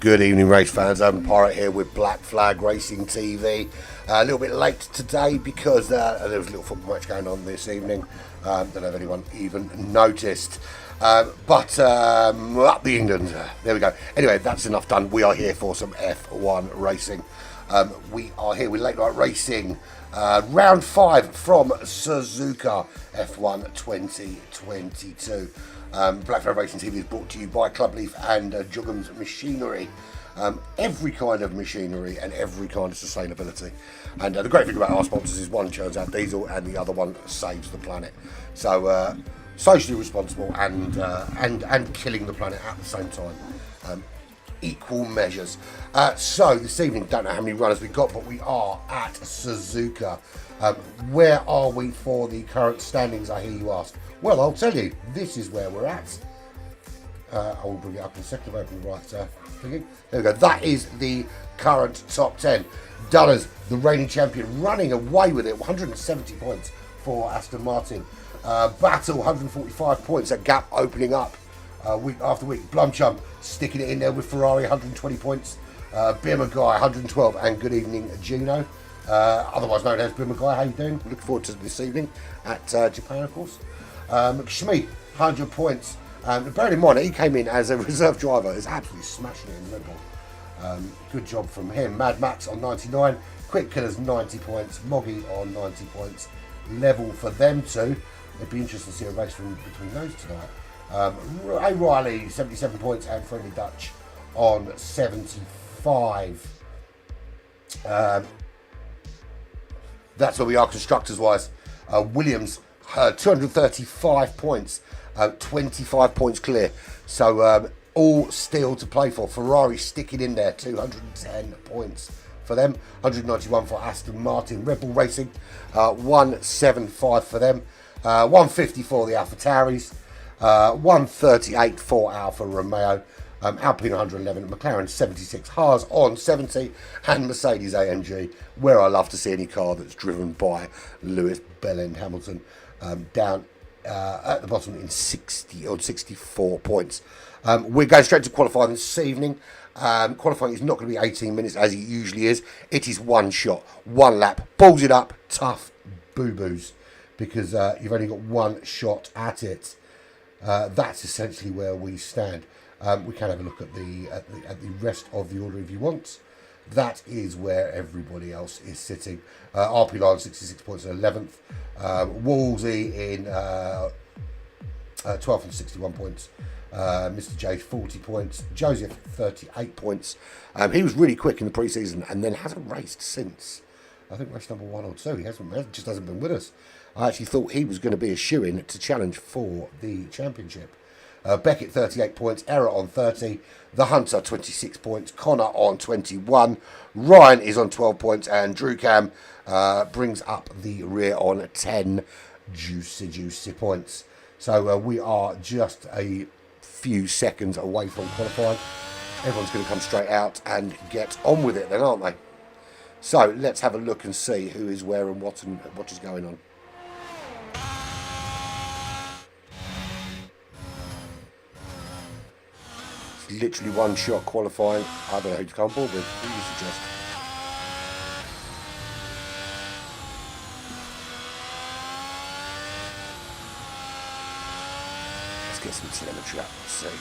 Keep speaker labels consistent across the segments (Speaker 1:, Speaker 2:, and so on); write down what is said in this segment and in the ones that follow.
Speaker 1: Good evening, race fans. I'm Pirate here with Black Flag Racing TV. A little bit late today because there was a little football match going on this evening. Don't know if anyone even noticed. But up the England. There we go. Anyway, that's enough done. We are here for some F1 racing. We are here with late night racing. Round 5 from Suzuka F1 2022. Black Flag Racing TV is brought to you by Club Leaf and Juggum's Machinery. Every kind of machinery and every kind of sustainability. And the great thing about our sponsors is one churns out diesel and the other one saves the planet. So socially responsible and killing the planet at the same time. Equal measures. So this evening, don't know how many runners we've got, but we are at Suzuka. Where are we for the current standings, I hear you ask? Well, I'll tell you, this is where we're at. I will bring it up in a second. Open the right thinking. There we go. That is the current top 10. Dunners, the reigning champion, running away with it. 170 points for Aston Martin. Battle, 145 points. That gap opening up week after week. Blumchum sticking it in there with Ferrari, 120 points. Beer Maguire, 112. And good evening, Gino. Otherwise known as Beer Maguire. How you doing? Looking forward to this evening at Japan, of course. Schmid, 100 points. Bearing in mind, he came in as a reserve driver. Is absolutely smashing it in Red Bull. Good job from him. Mad Max on 99. Quick Killers, 90 points. Moggy on 90 points. Level for them two. It'd be interesting to see a race between those tonight. A. Riley, 77 points. And Friendly Dutch on 75. That's where we are constructors-wise. Williams, 235 points, 25 points clear. So all still to play for. Ferrari sticking in there, 210 points for them. 191 for Aston Martin. Red Bull Racing, 175 for them. 150 for the AlphaTauris. 138 for Alfa Romeo. Alpine 111, McLaren 76, Haas on 70, and Mercedes AMG, where I love to see any car that's driven by Lewis Bellend Hamilton, down at the bottom in 60 or 64 points. We're going straight to qualifying this evening. Qualifying is not going to be 18 minutes as it usually is. It is one shot, one lap, balls it up, tough boo-boos, because you've only got one shot at it. That's essentially where we stand. We can have a look at the rest of the order if you want. That is where everybody else is sitting. RP Line 66 points in 11th. Wolsey in 12th and 61 points. Mr. J 40 points. Joseph 38 points. He was really quick in the pre-season and then hasn't raced since. I think race number 1 or 2. He just hasn't been with us. I actually thought he was going to be a shoo-in to challenge for the championship. Beckett 38 points, Error on 30, The Hunter 26 points, Connor on 21, Ryan is on 12 points, and Drew Cam brings up the rear on 10 juicy points. So we are just a few seconds away from qualifying. Everyone's going to come straight out and get on with it then, aren't they? So let's have a look and see who is where and what is going on. Literally one shot qualifying. I don't know who to come on board with. Who do you suggest? Let's get some telemetry up. Let's see.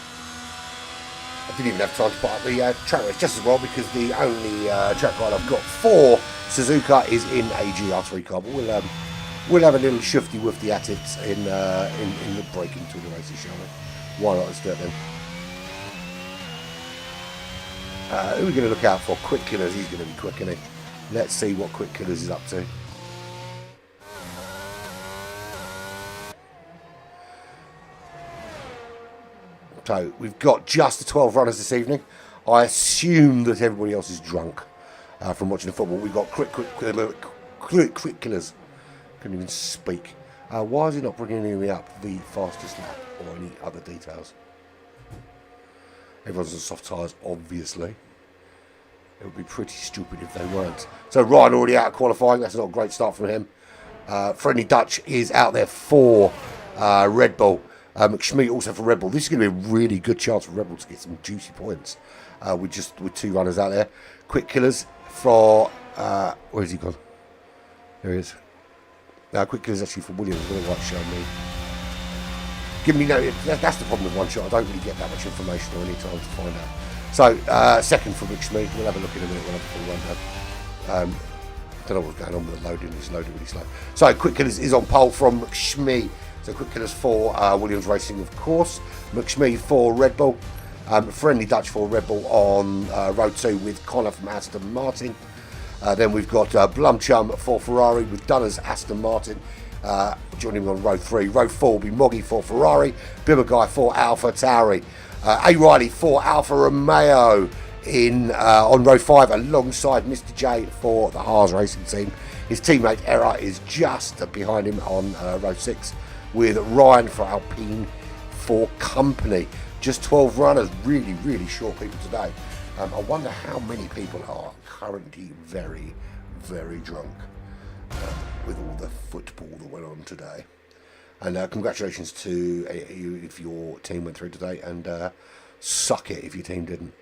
Speaker 1: I didn't even have time to put up the track race just as well because the only track ride I've got for Suzuka is in a GR3 car. But we'll have a little shifty woofty at it in the breaking to the races, shall we? Why not? Let's do it then. Who are we going to look out for? Quick Killers, he's going to be quick, isn't he? Let's see what Quick Killers is up to. So, we've got just the 12 runners this evening. I assume that everybody else is drunk from watching the football. We've got Quick Killers. Couldn't even speak. Why is he not bringing me up the fastest lap or any other details? Everyone's on soft tyres, obviously. It would be pretty stupid if they weren't. So Ryan already out of qualifying. That's not a great start from him. Friendly Dutch is out there for Red Bull. McShmee also for Red Bull. This is going to be a really good chance for Red Bull to get some juicy points with 2 runners out there. Quick Killers for... where's he gone? There he is. Quick Killers actually for Williams. What it show me. Give me no... That's the problem with one shot. I don't really get that much information or any time to find out. So, second for McShmee. We'll have a look in a minute. We'll have a full rundown. Don't know what's going on with the loading. It's loading really slow. So, Quick Killers is on pole from McShmee. So, Quick Killers for Williams Racing, of course. McShmee for Red Bull. Friendly Dutch for Red Bull on row 2 with Connor from Aston Martin. Then we've got Blumchum for Ferrari with Dunners Aston Martin. Joining on row 3. Row 4 will be Moggy for Ferrari. Bimmerguy for Alpha Tauri. A. Riley for Alfa Romeo on row 5 alongside Mr. J for the Haas Racing Team. His teammate Era is just behind him on row 6 with Ryan for Alpine for Company. Just 12 runners, really, really short people today. I wonder how many people are currently very, very drunk with all the football that went on today. And congratulations to you if your team went through today, and suck it if your team didn't.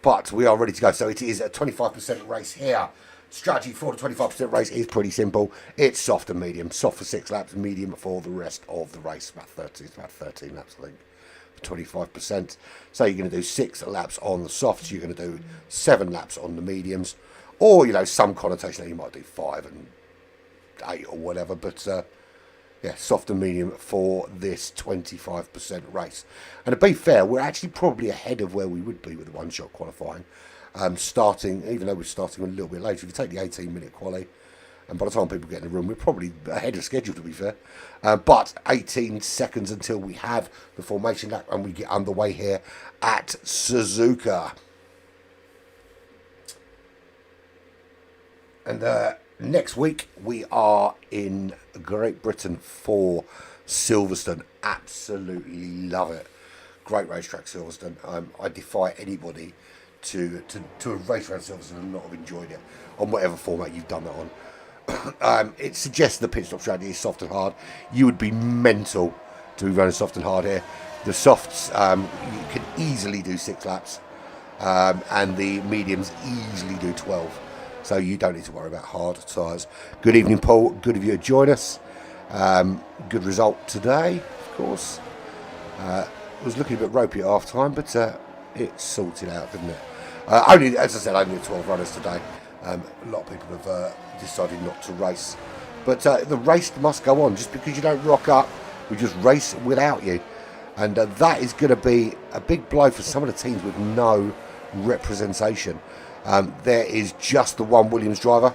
Speaker 1: But we are ready to go. So it is a 25% race here. Strategy for the 25% race is pretty simple. It's soft and medium. Soft for 6 laps, medium for the rest of the race. About 13 laps, I think, for 25%. So you're going to do 6 laps on the softs. You're going to do 7 laps on the mediums. Or, some connotation that you might do 5 and 8 or whatever. But, yeah, soft and medium for this 25% race. And to be fair, we're actually probably ahead of where we would be with the one-shot qualifying. Starting, even though we're starting a little bit later, if you take the 18-minute quali, and by the time people get in the room, we're probably ahead of schedule, to be fair. But 18 seconds until we have the formation lap and we get underway here at Suzuka. And next week we are in Great Britain for Silverstone. Absolutely love it. Great racetrack, Silverstone. I defy anybody to race around Silverstone and not have enjoyed it on whatever format you've done that on. It suggests the pit stop strategy is soft and hard. You would be mental to be running soft and hard here. The softs, you can easily do 6 laps, and the mediums easily do 12. So you don't need to worry about hard tyres. Good evening, Paul. Good of you to join us. Good result today, of course. It was looking a bit ropey at half time, but it sorted out, didn't it? Only, as I said, only 12 runners today. A lot of people have decided not to race. But the race must go on. Just because you don't rock up, we just race without you. And that is going to be a big blow for some of the teams with no representation. There is just the one Williams driver.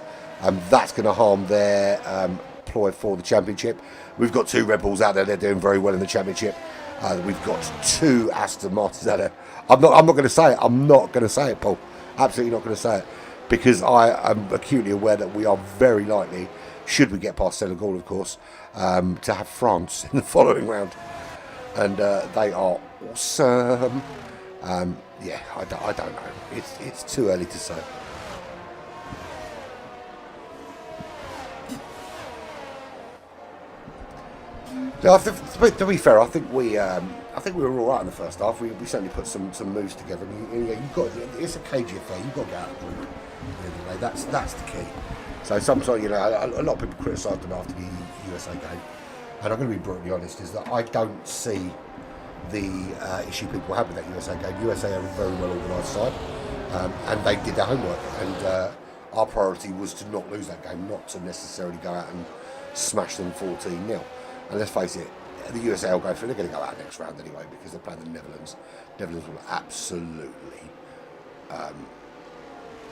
Speaker 1: That's going to harm their ploy for the championship. We've got 2 Red Bulls out there. They're doing very well in the championship. We've got 2 Aston Martins out there. I'm not going to say it. I'm not going to say it, Paul. Absolutely not going to say it. Because I am acutely aware that we are very likely, should we get past Senegal, of course, to have France in the following round. And they are awesome. Yeah, I don't know. It's too early to say. No, to be fair, I think we were all right in the first half. We certainly put some moves together. It's a cagey affair. You've got to get out of the group. Anyway, that's the key. So sometimes, a lot of people criticised them after the USA game, and I'm going to be brutally honest, is that I don't see the issue people have with that USA game. USA are a very well organised side, and they did their homework. And our priority was to not lose that game, not to necessarily go out and smash them 14-0. And let's face it, the USA will go through. They're going to go out next round anyway because they're playing the Netherlands. Netherlands will absolutely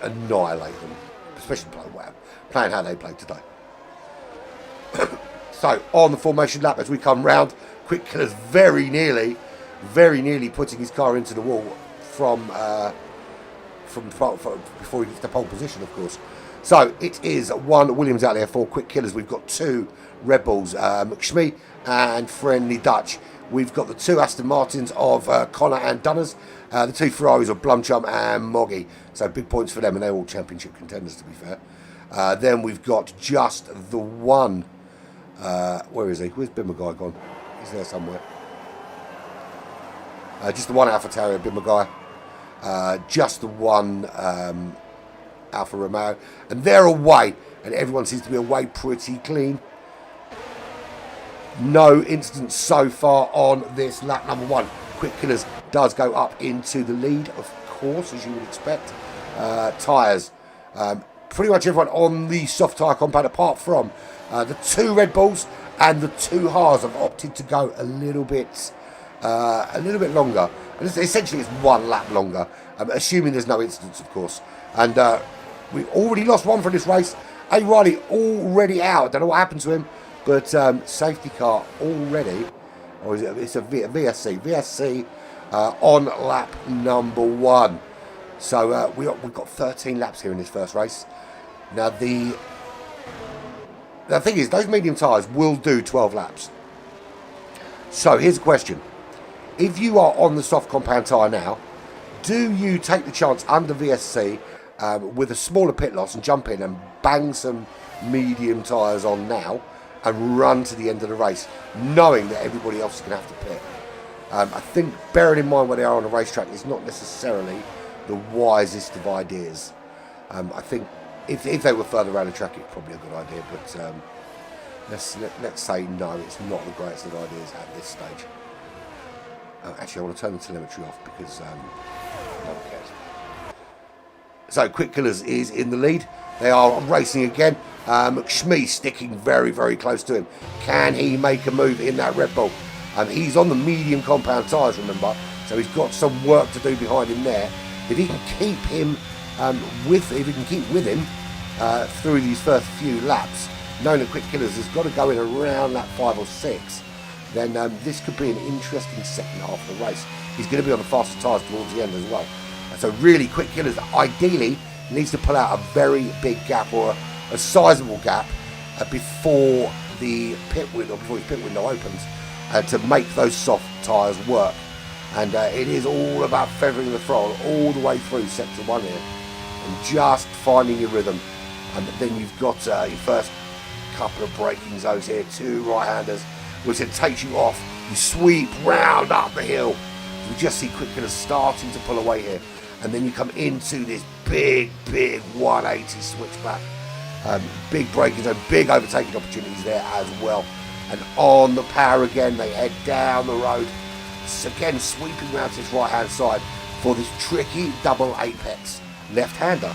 Speaker 1: annihilate them, especially playing how they played today. So on the formation lap as we come round, Quick Killer's very nearly putting his car into the wall from before he gets to pole position, of course. So it is 1 Williams out there for Quick Killers. We've got 2 Red Bulls, McShmee and Friendly Dutch. We've got the 2 Aston Martins of Connor and Dunners, the 2 Ferraris of Blumchum and Moggy. So big points for them, and they're all championship contenders, to be fair. Then we've got just the one. Where is he? Where's Bimmerguy gone? He's there somewhere. Just the one Alpha Terrier, Bimmerguy. Just the one Alfa Romeo. And they're away. And everyone seems to be away pretty clean. No incidents so far on this lap number 1. Quick Killers does go up into the lead, of course, as you would expect. Tyres. Pretty much everyone on the soft tyre compound, apart from the 2 Red Bulls and the 2 Haas, have opted to go a little bit longer. And essentially, it's 1 lap longer, assuming there's no incidents, of course. And we've already lost one for this race. A. Riley already out. I don't know what happened to him, but safety car already. Or is it? It's a VSC. VSC on lap number 1. So we've got 13 laps here in this first race. Now the thing is, those medium tyres will do 12 laps. So here's a question. If you are on the soft compound tyre now, do you take the chance under VSC with a smaller pit loss and jump in and bang some medium tyres on now and run to the end of the race, knowing that everybody else is going to have to pit? I think bearing in mind where they are on a racetrack is not necessarily the wisest of ideas. I think if they were further around the track, it's probably a good idea, but let's say no, it's not the greatest of ideas at this stage. Actually, I want to turn the telemetry off because no one cares. So Quick Killers is in the lead. They are racing again. McShmee sticking very, very close to him. Can he make a move in that Red Bull? He's on the medium compound tyres, remember, so he's got some work to do behind him there. If he can keep him with him through these first few laps, knowing that Quick Killers has got to go in around lap 5 or 6, then this could be an interesting second half of the race. He's going to be on the faster tyres towards the end as well. So really, Quick Killers ideally needs to pull out a very big gap or a sizable gap before the pit window, before his pit window opens, to make those soft tyres work. And it is all about feathering the throttle all the way through sector 1 here and just finding your rhythm. And then you've got your first couple of braking zones here, 2 right-handers, which then takes you off. You sweep round up the hill. You just see Quick Killers starting to pull away here. And then you come into this big 180 switchback. Big braking zone, big overtaking opportunities there as well. And on the power again, they head down the road. So again, sweeping round to this right-hand side for this tricky double apex left-hander.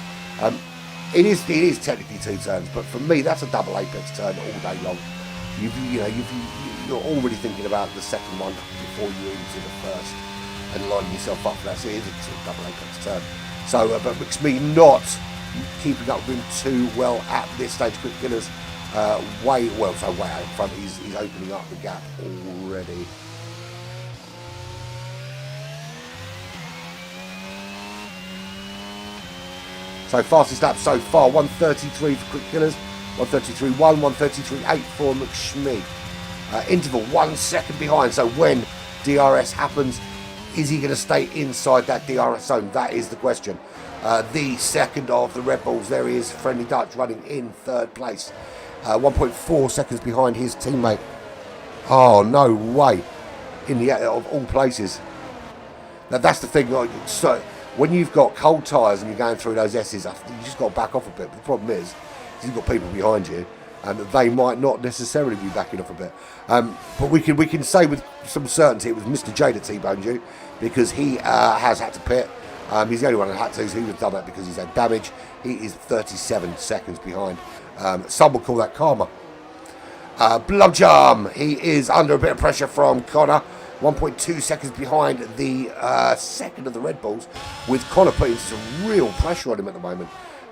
Speaker 1: It is technically 2 turns, but for me, that's a double apex turn all day long. You're already thinking about the second one before you're into the first and lining yourself up for that. So it is a double apex turn. So, but McSmee not keeping up with him too well at this stage. Quick Killers way out in front. He's opening up the gap already. So fastest lap so far, 1:33 for Quick Killers, 1:33.1, 1:33.8 for McSmee. Interval 1 second behind, so when DRS happens, is he going to stay inside that DRS zone? That is the question. The second of the Red Bulls, there he is, Friendly Dutch running in 3rd place. 1.4 seconds behind his teammate. Oh, no way. In the of all places. Now that's the thing, so when you've got cold tyres and you're going through those S's, you just got to back off a bit. But the problem is, you've got people behind you, and they might not necessarily be backing off a bit. But we can say with some certainty it was Mr. J that T-boned you, because he has had to pit. He's the only one that had to, so he would have done that because he's had damage. He is 37 seconds behind. Some would call that karma. Blumjum, he is under a bit of pressure from Connor. 1.2 seconds behind the second of the Red Bulls, with Connor putting some real pressure on him at the moment.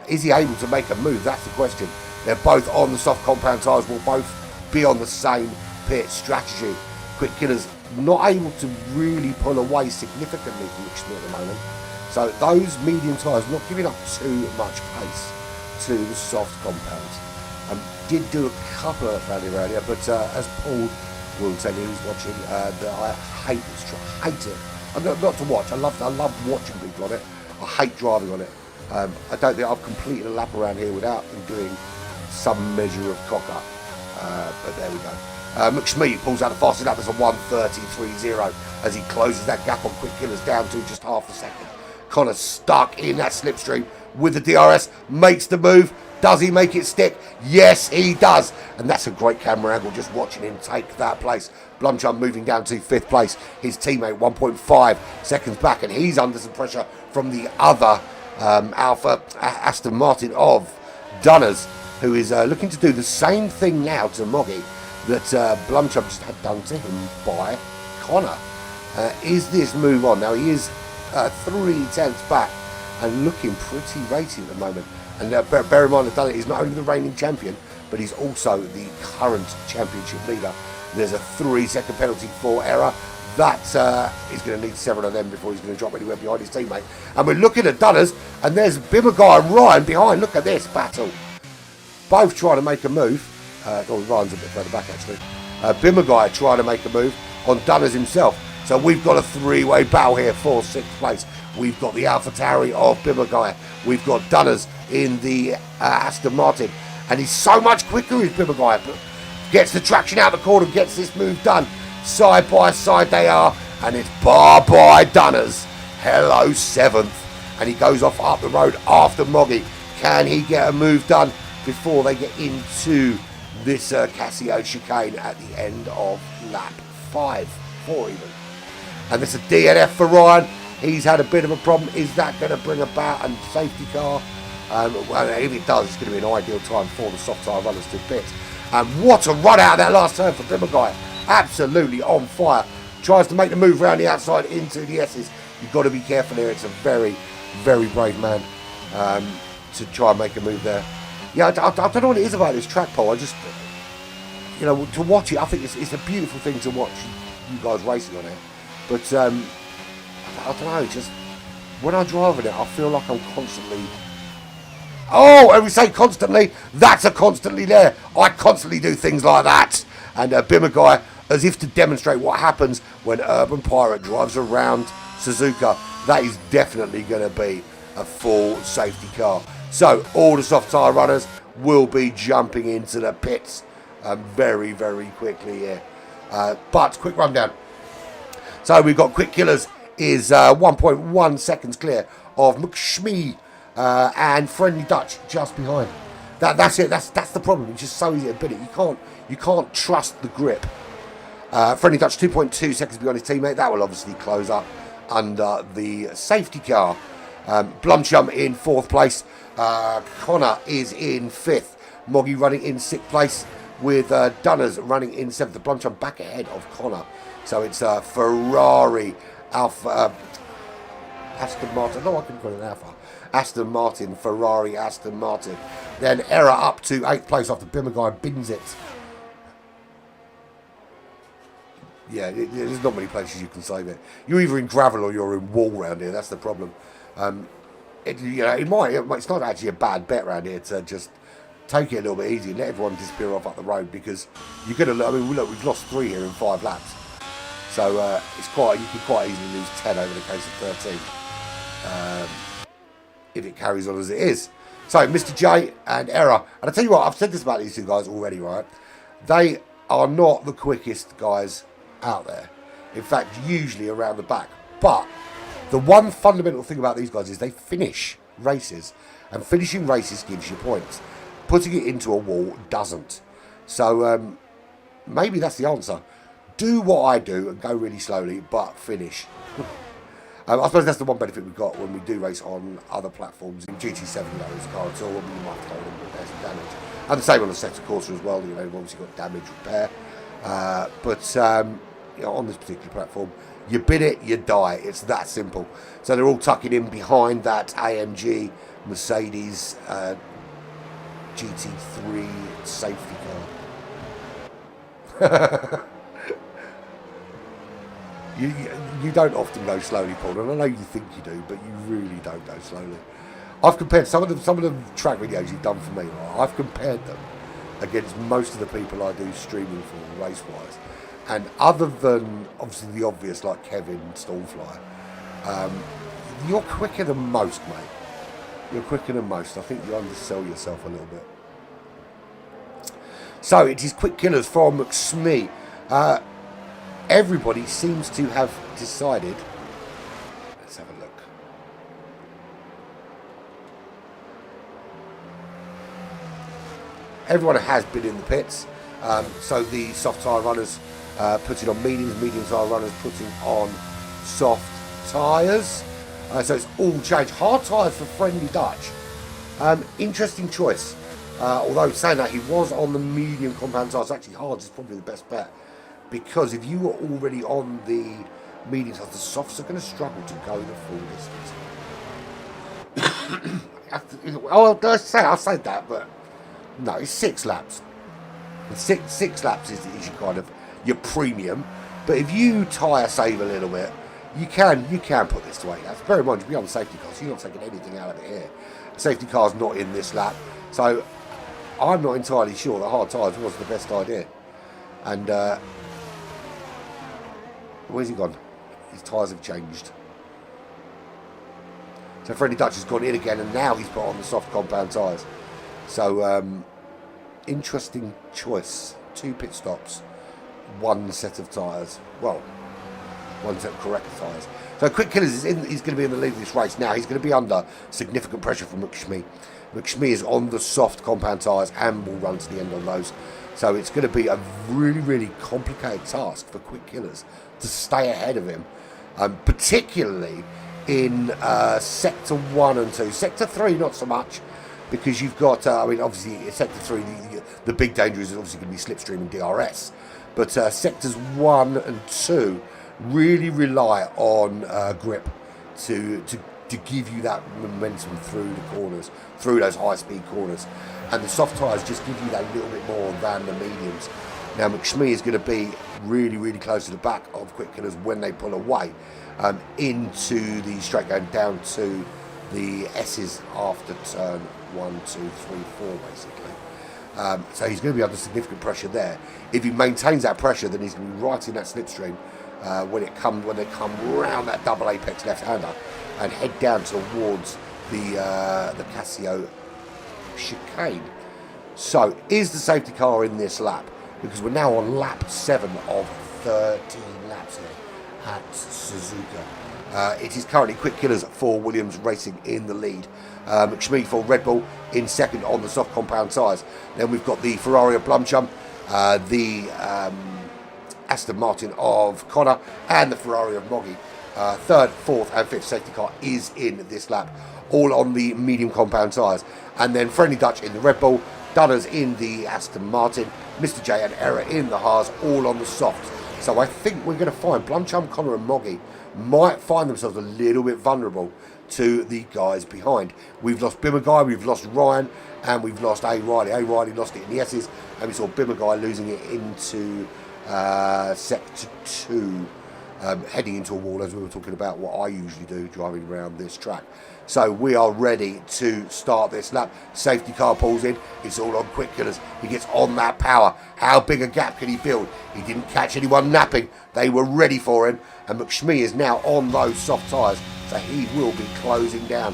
Speaker 1: Is he able to make a move? That's the question. They're both on the soft compound tyres, will both be on the same pit strategy. Quick Killers not able to really pull away significantly from McSmee at the moment. So those medium tyres not giving up too much pace to the soft compounds. Did do a couple of earlier, but as Paul will tell you who's watching, that I hate this track. I hate it. Not to watch. I love watching people on it. I hate driving on it. I don't think I've completed a lap around here without them doing some measure of cock-up. But there we go. McShmee pulls out the fastest lap. That's a 1:33.0 as he closes that gap on Quick Killers down to just half a second. Connor stuck in that slipstream with the DRS, makes the move. Does he make it stick? Yes, he does. And that's a great camera angle just watching him take that place. Blumchump moving down to 5th place. His teammate 1.5 seconds back, and he's under some pressure from the other Alpha Aston Martin of Dunners, who is looking to do the same thing now to Moggy that Blumchump just had done to him by Connor. Is this move on? Now he is 3/10 back and looking pretty racy at the moment. And bear in mind that he's not only the reigning champion, but he's also the current championship leader. There's a 3-second penalty for error. That he's going to need several of them before he's going to drop anywhere behind his teammate. And we're looking at Dunners, and there's Bimmerguy and Ryan behind. Look at this battle. Both trying to make a move. Ryan's a bit further back actually. Bimmerguy trying to make a move on Dunners himself. So we've got a 3-way battle here for 6th place. We've got the AlphaTauri of Bimmerguy. We've got Dunners in the Aston Martin. And he's so much quicker, is Bimmerguy. Gets the traction out of the corner, gets this move done. Side by side they are. And it's bye-bye Dunners. Hello 7th. And he goes off up the road after Moggy. Can he get a move done before they get into this Casio chicane at the end of lap 4 even? And there's a DNF for Ryan. He's had a bit of a problem. Is that going to bring about a safety car? Well, if it does, it's going to be an ideal time for the soft tyre runners to pit. And what a run out of that last turn for Bimmerguy. Absolutely on fire. Tries to make the move around the outside into the S's. You've got to be careful here. It's a very, very brave man to try and make a move there. Yeah, I don't know what it is about this track pole. I just, to watch it, I think it's a beautiful thing to watch you guys racing on it. But I don't know, just when I drive in it, I feel like I'm constantly. Oh, and we say constantly, that's a constantly there. I constantly do things like that. And Bimmerguy, as if to demonstrate what happens when Urban Pirate drives around Suzuka, that is definitely going to be a full safety car. So all the soft tyre runners will be jumping into the pits very, very quickly here. But quick rundown. So we've got Quick Killers is 1.1 seconds clear of McShmee and Friendly Dutch just behind. That's it. That's the problem. It's just so easy to bid it. You can't trust the grip. Friendly Dutch 2.2 seconds behind his teammate. That will obviously close up under the safety car. Blumchump in 4th place. Connor is in 5th. Moggy running in 6th place with Dunners running in 7th. Blumchump back ahead of Connor. So it's Ferrari, Alpha, Aston Martin. No, I couldn't call it Alpha. Aston Martin, Ferrari, Aston Martin. Then error up to 8th place after Bimmerguy bins it. Yeah, there's not many places you can save it. You're either in gravel or you're in wall round here. That's the problem. It's not actually a bad bet round here to just take it a little bit easy and let everyone disappear off up the road, because you're going to. I mean, look, we've lost 3 here in 5 laps. So you can quite easily lose 10 over the case of 13 if it carries on as it is. So Mr. J and Error, and I tell you what, I've said this about these two guys already, right? They are not the quickest guys out there. In fact, usually around the back. But the one fundamental thing about these guys is they finish races, and finishing races gives you points. Putting it into a wall doesn't. So maybe that's the answer. Do what I do and go really slowly, but finish. I suppose that's the one benefit we've got when we do race on other platforms. In GT7, there's a car at all, we might have to go and repair some damage. And the same on the Sector Corsa as well. We've obviously got damage repair. But on this particular platform, you bid it, you die. It's that simple. So they're all tucking in behind that AMG Mercedes GT3 safety car. You don't often go slowly, Paul, and I know you think you do, but you really don't go slowly. I've compared some of the track videos you've done for me. Right? I've compared them against most of the people I do streaming for race-wise, and other than obviously the obvious like Kevin Stallfly, you're quicker than most, mate. You're quicker than most. I think you undersell yourself a little bit. So it is quick killers from McSmee. Everybody seems to have decided. Let's have a look. Everyone has been in the pits. So the soft tyre runners putting on medium tyre runners putting on soft tyres. So it's all changed. Hard tyres for Friendly Dutch. Interesting choice. Although saying that, he was on the medium compound tyres. Actually, hard is probably the best bet. Because if you were already on the medium tyres, the softs are going to struggle to go the full distance. I said that, but no, it's 6 laps. Six laps is your kind of your premium. But if you tyre save a little bit, you can put this to 8 laps. Bear in mind, you'll be on the safety car, so you're not taking anything out of it here. The safety car's not in this lap, so I'm not entirely sure that hard tyres was the best idea. And where's he gone? His tyres have changed. So Friendly Dutch has gone in again, and now he's put on the soft compound tyres. So interesting choice. 2 pit stops, 1 set of tyres. Well, 1 set of correct tyres. So Quick Killers he's going to be in the lead of this race now. He's going to be under significant pressure from McSmee. McSmee is on the soft compound tyres and will run to the end on those. So it's going to be a really, really complicated task for Quick Killers to stay ahead of him, particularly in Sector 1 and 2. Sector 3, not so much, because you've got, obviously, Sector 3, the big danger is obviously going to be Slipstream and DRS. But Sectors 1 and 2 really rely on grip to give you that momentum through the corners, through those high-speed corners. And the soft tyres just give you that little bit more than the mediums. Now, McSmee is going to be really, really close to the back of Quick Killers when they pull away into the straight going down to the S's after turn 1, 2, 3, 4, basically. So he's going to be under significant pressure there. If he maintains that pressure, then he's going to be right in that slipstream when they come round that double apex left-hander and head down towards the Casio chicane. So is the safety car in this lap? Because we're now on lap 7 of 13 laps here at Suzuka. It is currently Quick Killers for Williams Racing in the lead. McSmee for Red Bull in second on the soft compound tyres. Then we've got the Ferrari of Blumchum, the Aston Martin of Connor, and the Ferrari of Moggy. Third, fourth and fifth safety car is in this lap, all on the medium compound tyres. And then Friendly Dutch in the Red Bull, Dunners in the Aston Martin, Mr. J and Error in the Haas, all on the softs. So I think we're going to find Blumchum, Connor and Moggy might find themselves a little bit vulnerable to the guys behind. We've lost Bimmerguy, we've lost Ryan, and we've lost A. Riley. A. Riley lost it in the S's, and we saw Bimmerguy losing it into Sector 2, heading into a wall, as we were talking about what I usually do driving around this track. So we are ready to start this lap. Safety car pulls in. It's all on Quick Killers. He gets on that power. How big a gap can he build? He didn't catch anyone napping. They were ready for him. And McSmee is now on those soft tyres. So he will be closing down.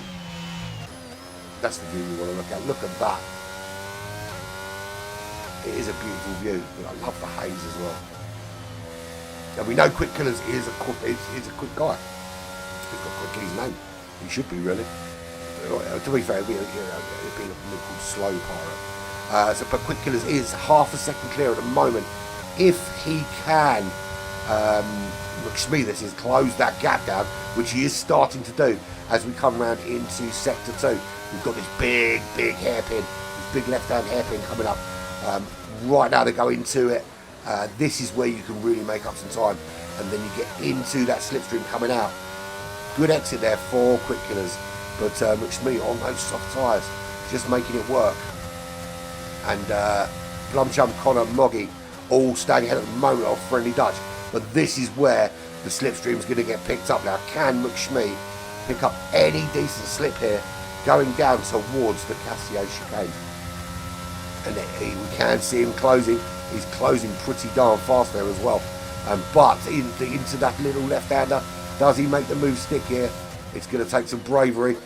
Speaker 1: That's the view you want to look at. Look at that. It is a beautiful view. But I love the haze as well. And we know Quick Killers is a quick guy. He's got Quick in his name. He should be, really. To be fair, it'd be called Slow Pirate. But Quick Killers is half a second clear at the moment. If he can, McSmee, this is close that gap down, which he is starting to do as we come round into Sector 2. We've got this big hairpin, this big left-hand hairpin coming up. Right now they go into it. This is where you can really make up some time, and then you get into that slipstream coming out. Good exit there for Quick Killers, but McSmee on those soft tyres, just making it work. And Blumchum, Connor, Moggy, all staying ahead at the moment of Friendly Dutch. But this is where the slipstream is going to get picked up now. Can McSmee pick up any decent slip here, going down towards the Casio chicane? And we can see him closing. He's closing pretty darn fast there as well. But into that little left-hander, does he make the move stick here? It's going to take some bravery.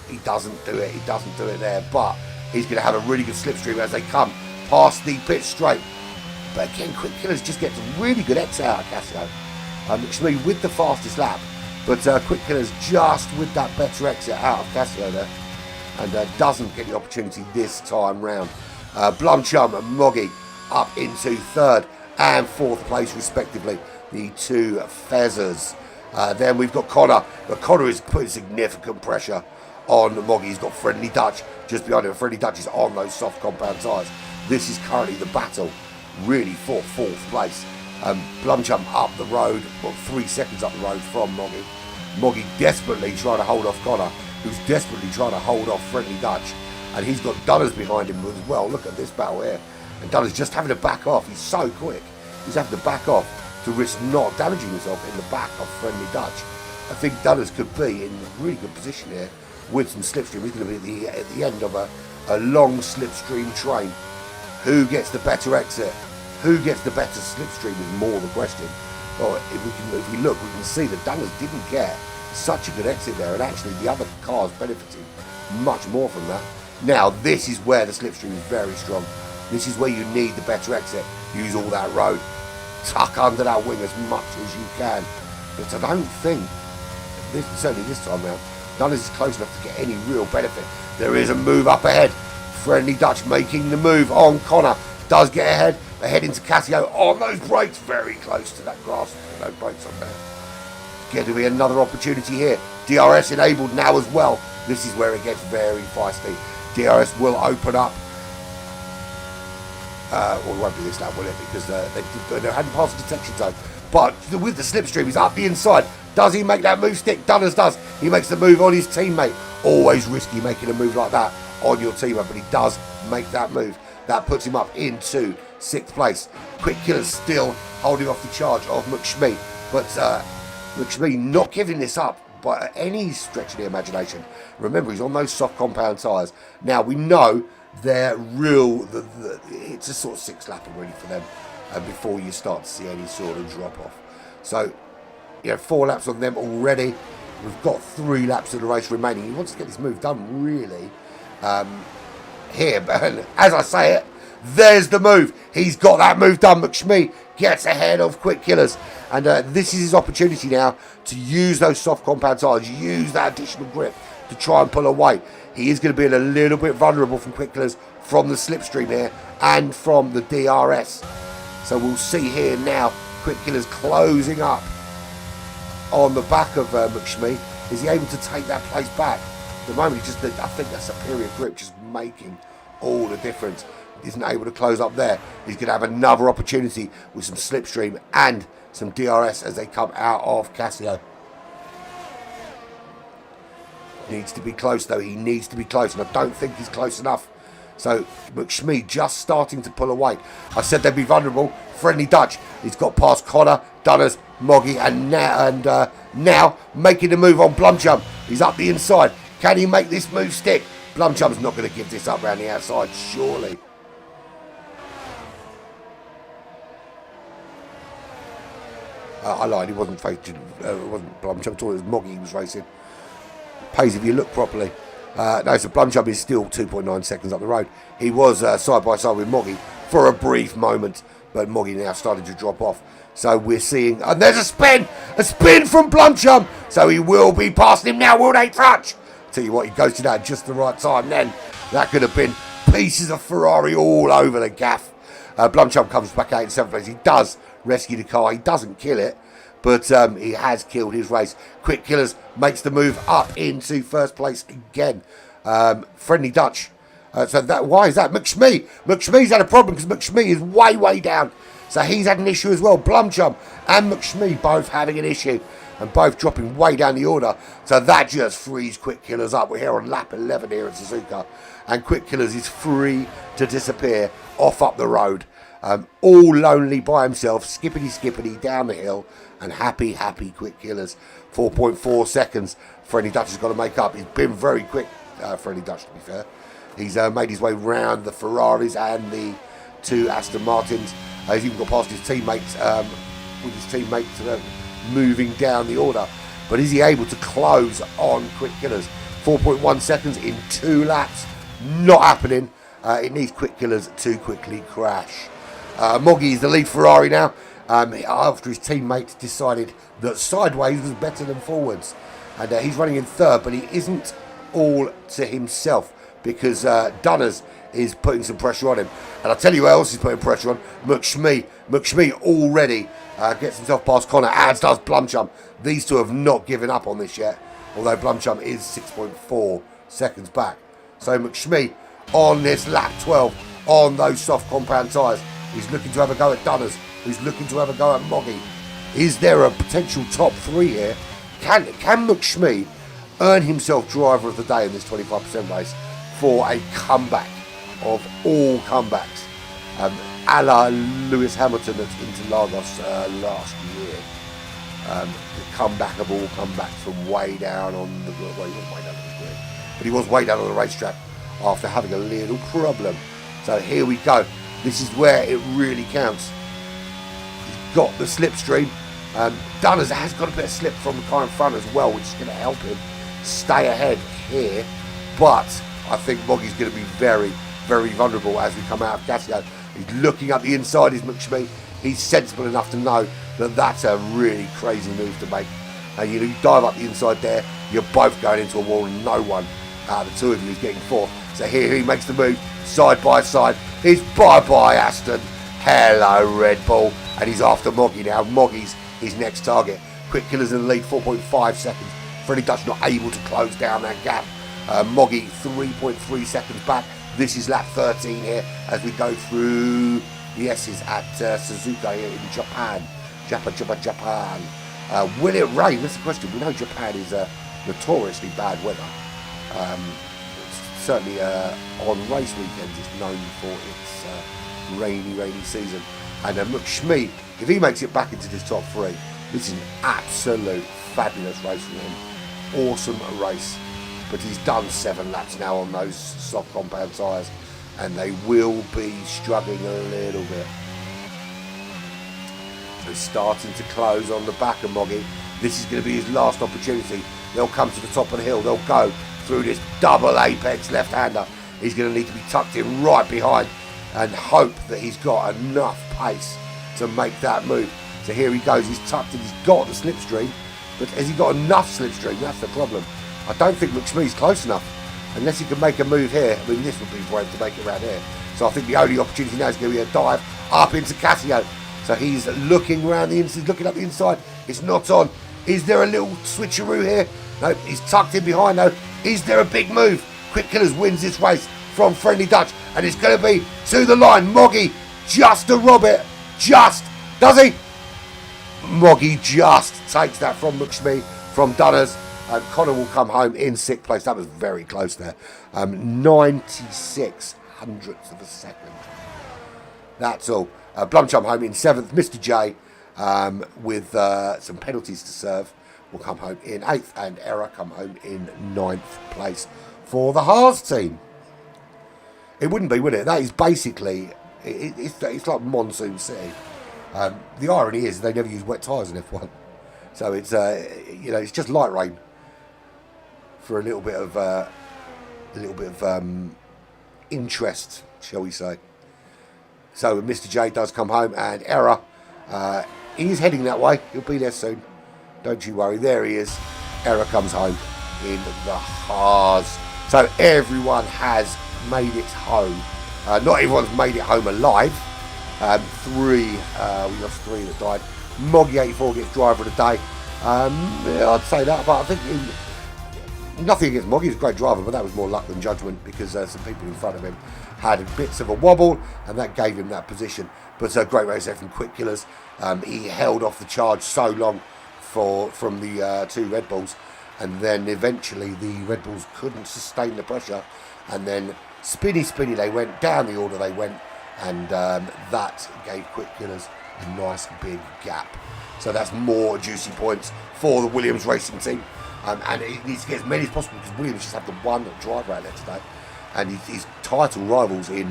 Speaker 1: He doesn't do it. He doesn't do it there. But he's going to have a really good slipstream as they come past the pit straight. But again, Quick Killers just gets a really good exit out of Casio. McShmee with the fastest lap. But Quick Killers just with that better exit out of Casio there. And doesn't get the opportunity this time round. Blumchum and Moggy up into third and fourth place respectively. The two Fezzers. Then we've got Connor. But Connor is putting significant pressure on Moggy. He's got Friendly Dutch just behind him. Friendly Dutch is on those soft compound tyres. This is currently the battle really for fourth place. Blumchum up the road, well, 3 seconds up the road from Moggy. Moggy desperately trying to hold off Connor, who's desperately trying to hold off Friendly Dutch. And he's got Dunners behind him as well. Look at this battle here. And Dunners just having to back off. He's so quick. He's having to back off to risk not damaging himself in the back of Friendly Dutch. I think Dunners could be in a really good position here with some slipstream. He's going to be at the end of a long slipstream train. Who gets the better exit? Who gets the better slipstream is more the question. Well, if we look, we can see that Dunners didn't get such a good exit there, and actually the other cars benefited much more from that. Now, this is where the slipstream is very strong. This is where you need the better exit. Use all that road. Tuck under that wing as much as you can. But I don't think, certainly this time round, Dunners is close enough to get any real benefit. There is a move up ahead. Friendly Dutch making the move on Connor. Does get ahead into Casio on those brakes. Very close to that grass. No brakes on there. Going to be another opportunity here. DRS enabled now as well. This is where it gets very feisty. DRS will open up. Well, it won't be this lap, will it? Because they hadn't passed the detection zone. But with the slipstream, he's up the inside. Does he make that move stick? Dunners does. He makes the move on his teammate. Always risky making a move like that on your teammate, but he does make that move. That puts him up into 6th place. Quick Killers still holding off the charge of McShmee, but McShmee not giving this up by any stretch of the imagination. Remember, he's on those soft compound tyres. Now, we know they're real, it's a sort of 6 lapper really for them before you start to see any sort of drop off. So, 4 laps on them already. We've got 3 laps of the race remaining. He wants to get this move done really here, but as I say it, there's the move. He's got that move done. McShmee gets ahead of Quick Killers, and this is his opportunity now to use those soft compound tyres, use that additional grip to try and pull away. He is going to be a little bit vulnerable from Quick Killers from the slipstream here and from the DRS. So we'll see here now, Quick Killers closing up on the back of McShmee. Is he able to take that place back? At the moment, I think that superior grip just making all the difference. Isn't able to close up there. He's going to have another opportunity with some slipstream and some DRS as they come out of Casio. Needs to be close though. He needs to be close, and I don't think he's close enough. So McShmee just starting to pull away. I said they'd be vulnerable. Friendly Dutch. He's got past Connor, Dunners, Moggy, and now making the move on Blumchum. He's up the inside. Can he make this move stick? Blumchum's not going to give this up around the outside, surely. I lied, he wasn't facing, it wasn't Blumchum at all, it was Moggy he was racing. Pays if you look properly. No, so Blumchum is still 2.9 seconds up the road. He was side by side with Moggy for a brief moment, but Moggy now started to drop off. So we're seeing, and there's a spin from Blumchum. So he will be passing him now, will they touch? Tell you what, he goes to that at just the right time then. That could have been pieces of Ferrari all over the gaff. Blumchum comes back out in 7th place. He does rescue the car. He doesn't kill it, but he has killed his race. Quick Killers makes the move up into 1st place again. Friendly Dutch. So that, why is that? McShmee's had a problem because McShmee is way down. So he's had an issue as well. Blumchum and McShmee both having an issue and both dropping way down the order. So that just frees Quick Killers up. We're here on lap 11 here at Suzuka, and Quick Killers is free to disappear off up the road. All lonely by himself, skippity down the hill, and happy Quick Killers. 4.4 seconds. Friendly Dutch has got to make up. He's been very quick, Friendly Dutch, to be fair. He's made his way round the Ferraris and the 2 Aston Martins. He's even got past his teammates, with his teammates moving down the order. But is he able to close on Quick Killers? 4.1 seconds in 2 laps. Not happening. It needs quick killers to quickly crash. Moggy is the lead Ferrari now, after his teammates decided that sideways was better than forwards. And he's running in third, but he isn't all to himself, because Dunners is putting some pressure on him. And I'll tell you who else is putting pressure on. McShmee. McShmee already gets himself past Connor, as does Blumchump. These two have not given up on this yet, although Blumchump is 6.4 seconds back. So McShmee on this lap 12 on those soft compound tyres. He's looking to have a go at Dunners. He's looking to have a go at Moggy. Is there a potential top 3 here? Can McShmee earn himself driver of the day in this 25% race for a comeback of all comebacks? A la Lewis Hamilton at Interlagos last year. The comeback of all comebacks from way down on the... Well, he wasn't way down on the grid, but he was way down on the racetrack after having a little problem. So here we go. This is where it really counts. He's got the slipstream. Dunners has got a bit of slip from the car in front as well, which is going to help him stay ahead here. But I think Moggy's going to be very, very vulnerable as we come out of Casio. He's looking up the inside, is McShmee. He's sensible enough to know that that's a really crazy move to make. And you dive up the inside there, you're both going into a wall, and no one out of the two of you is getting fourth. So here he makes the move, side by side. It's bye-bye Aston. Hello Red Bull. And he's after Moggy now. Moggy's his next target. Quick killers in the lead, 4.5 seconds. Freddie Dutch not able to close down that gap. Moggy 3.3 seconds back. This is lap 13 here as we go through the S's at Suzuka here in Japan. Japan. Will it rain? That's the question. We know Japan is notoriously bad weather. Certainly on race weekends it's known for its rainy season. And McShmee, if he makes it back into this top 3, this is an absolute fabulous race for him. Awesome race. But he's done 7 laps now on those soft compound tyres, and they will be struggling a little bit. So he's starting to close on the back of Moggy. This is going to be his last opportunity. They'll come to the top of the hill. They'll go through this double apex left-hander. He's going to need to be tucked in right behind and hope that he's got enough pace to make that move. So here he goes. He's tucked in. He's got the slipstream, but has he got enough slipstream? That's the problem. I don't think McShmee's close enough unless he can make a move here. I mean, this would be for him to make it around here. So I think the only opportunity now is going to be a dive up into Casio. So he's looking around the inside, looking up the inside. It's not on. Is there a little switcheroo here? No, he's tucked in behind though. Is there a big move? Quick Killers wins this race from Friendly Dutch, and it's going to be to the line. Moggy just to rob it. Just. Does he? Moggy just takes that from McShmee, from Dunners. And Connor will come home in 6th place. That was very close there. 96 hundredths of a second. That's all. Blumchump home in 7th. Mr. J, with some penalties to serve, will come home in 8th. And Error come home in 9th place for the Haas team. It wouldn't be, would it? That is basically, it's like Monsoon City. The irony is they never use wet tyres in F1. So it's, it's just light rain for a little bit of interest, shall we say. So Mr. J does come home, and Error, he's heading that way. He'll be there soon. Don't you worry. There he is. Error comes home in the Haas. So everyone has made it home. Not everyone's made it home alive. We lost 3 that died. Moggy 84 gets driver of the day. I'd say that, but I think nothing against Moggy. He's a great driver, but that was more luck than judgment, because some people in front of him had bits of a wobble, and that gave him that position. But a great race there from Quick Killers. He held off the charge so long from the 2 Red Bulls, and then eventually the Red Bulls couldn't sustain the pressure, and then spinny they went down the order they went, and that gave Quick Killers a nice big gap. So that's more juicy points for the Williams racing team, and it needs to get as many as possible, because Williams just have the 1 driver out there today, and his title rivals in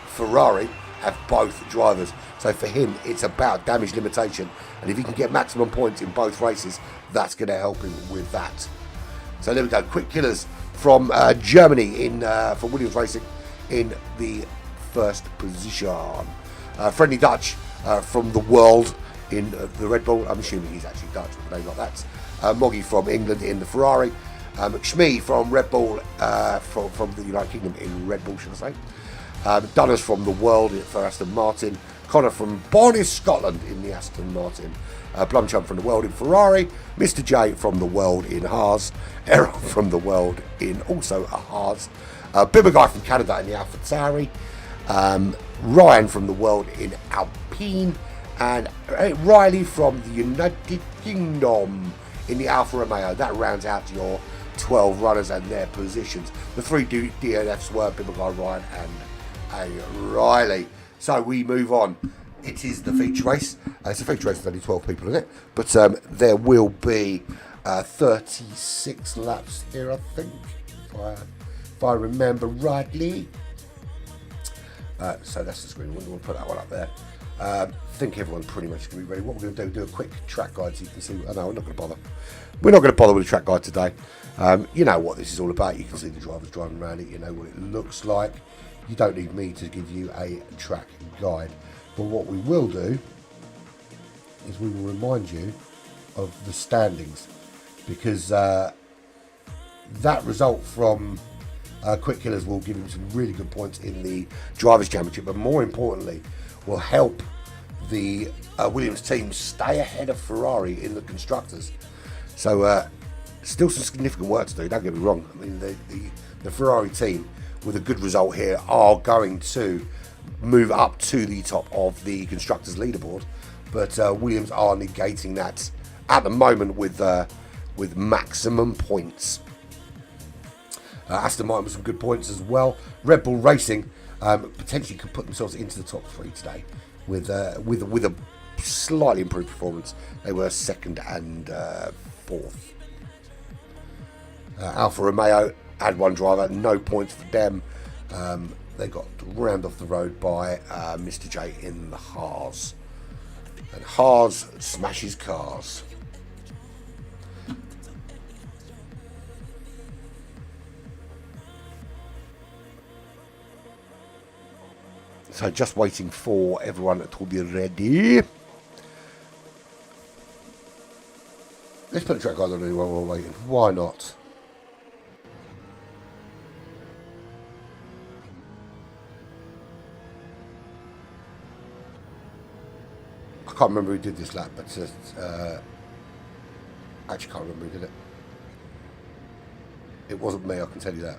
Speaker 1: Ferrari have both drivers. So for him it's about damage limitation, and if he can get maximum points in both races, that's going to help him with that. So there we go. Quick Killers from Germany for Williams Racing in the first position. Friendly Dutch from the world in the Red Bull. I'm assuming he's actually Dutch with a name like that. Moggy from England in the Ferrari. McShmee from Red Bull, from the United Kingdom in Red Bull, should I say. Dunners from the world for Aston Martin. Connor from Barnes, Scotland in the Aston Martin. Blumchump from the world in Ferrari. Mr. J from the world in Haas. Errol from the world in also a Haas. Bibberguy from Canada in the AlphaTauri. Ryan from the world in Alpine. And Riley from the United Kingdom in the Alfa Romeo. That rounds out your 12 runners and their positions. The 3 DNFs were Bibberguy, Ryan and Riley. So we move on. It is the feature race. It's a feature race with only 12 people in it. But there will be 36 laps here, I think, if I remember rightly. So that's the screen. We'll put that one up there. I think everyone's pretty much going to be ready. What we're going to do a quick track guide so you can see. Oh no, we're not going to bother. We're not going to bother with a track guide today. You know what this is all about. You can see the drivers driving around it. You know what it looks like. You don't need me to give you a track guide. But what we will do is we will remind you of the standings, because that result from Quick Killers will give him some really good points in the Drivers' Championship, but more importantly will help the Williams team stay ahead of Ferrari in the Constructors. So still some significant work to do, don't get me wrong. I mean, the Ferrari team with a good result here are going to move up to the top of the Constructors leaderboard, but Williams are negating that at the moment with maximum points. Aston Martin with some good points as well. Red Bull Racing potentially could put themselves into the top 3 today with a slightly improved performance. They were 2nd and 4th. Alfa Romeo had 1 driver, no points for them. They got round off the road by Mr. J in the Haas. And Haas smashes cars. So just waiting for everyone to be ready. Let's put a track guide on anyone while we're waiting. Why not? I can't remember who did this lap, but actually can't remember who did it. It wasn't me, I can tell you that.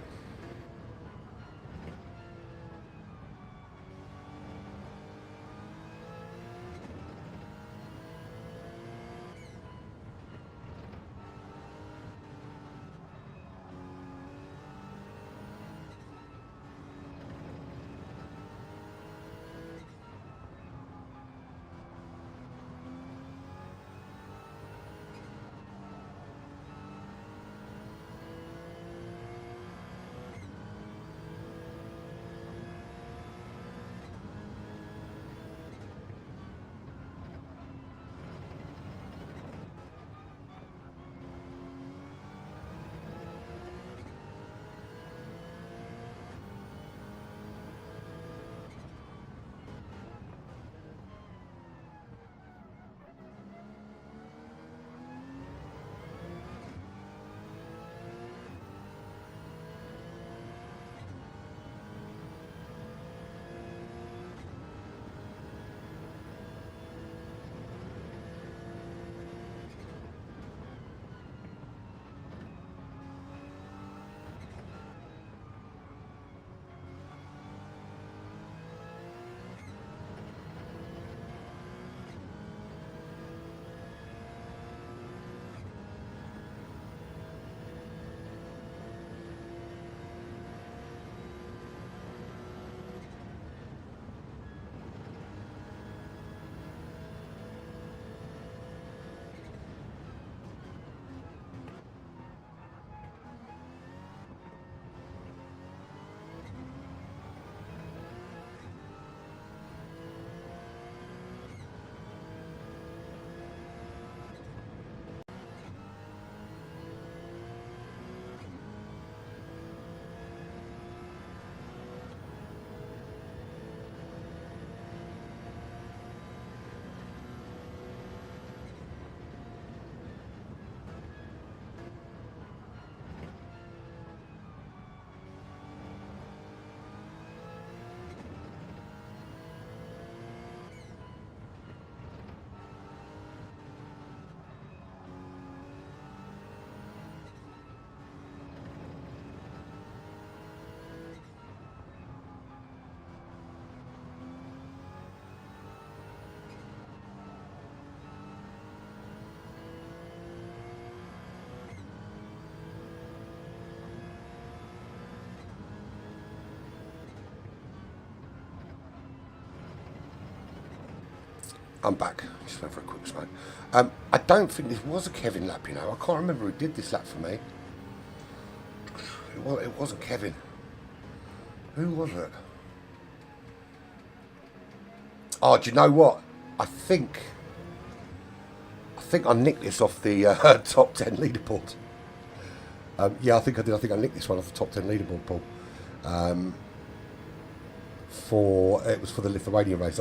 Speaker 1: I'm back. Just went for a quick smoke. I don't think this was a Kevin lap, you know. I can't remember who did this lap for me. It wasn't Kevin. Who was it? Oh, do you know what? I think I nicked this off the top 10 leaderboard. Yeah, I think I did. I think I nicked this one off the top 10 leaderboard, Paul. It was for the Lithuanian race.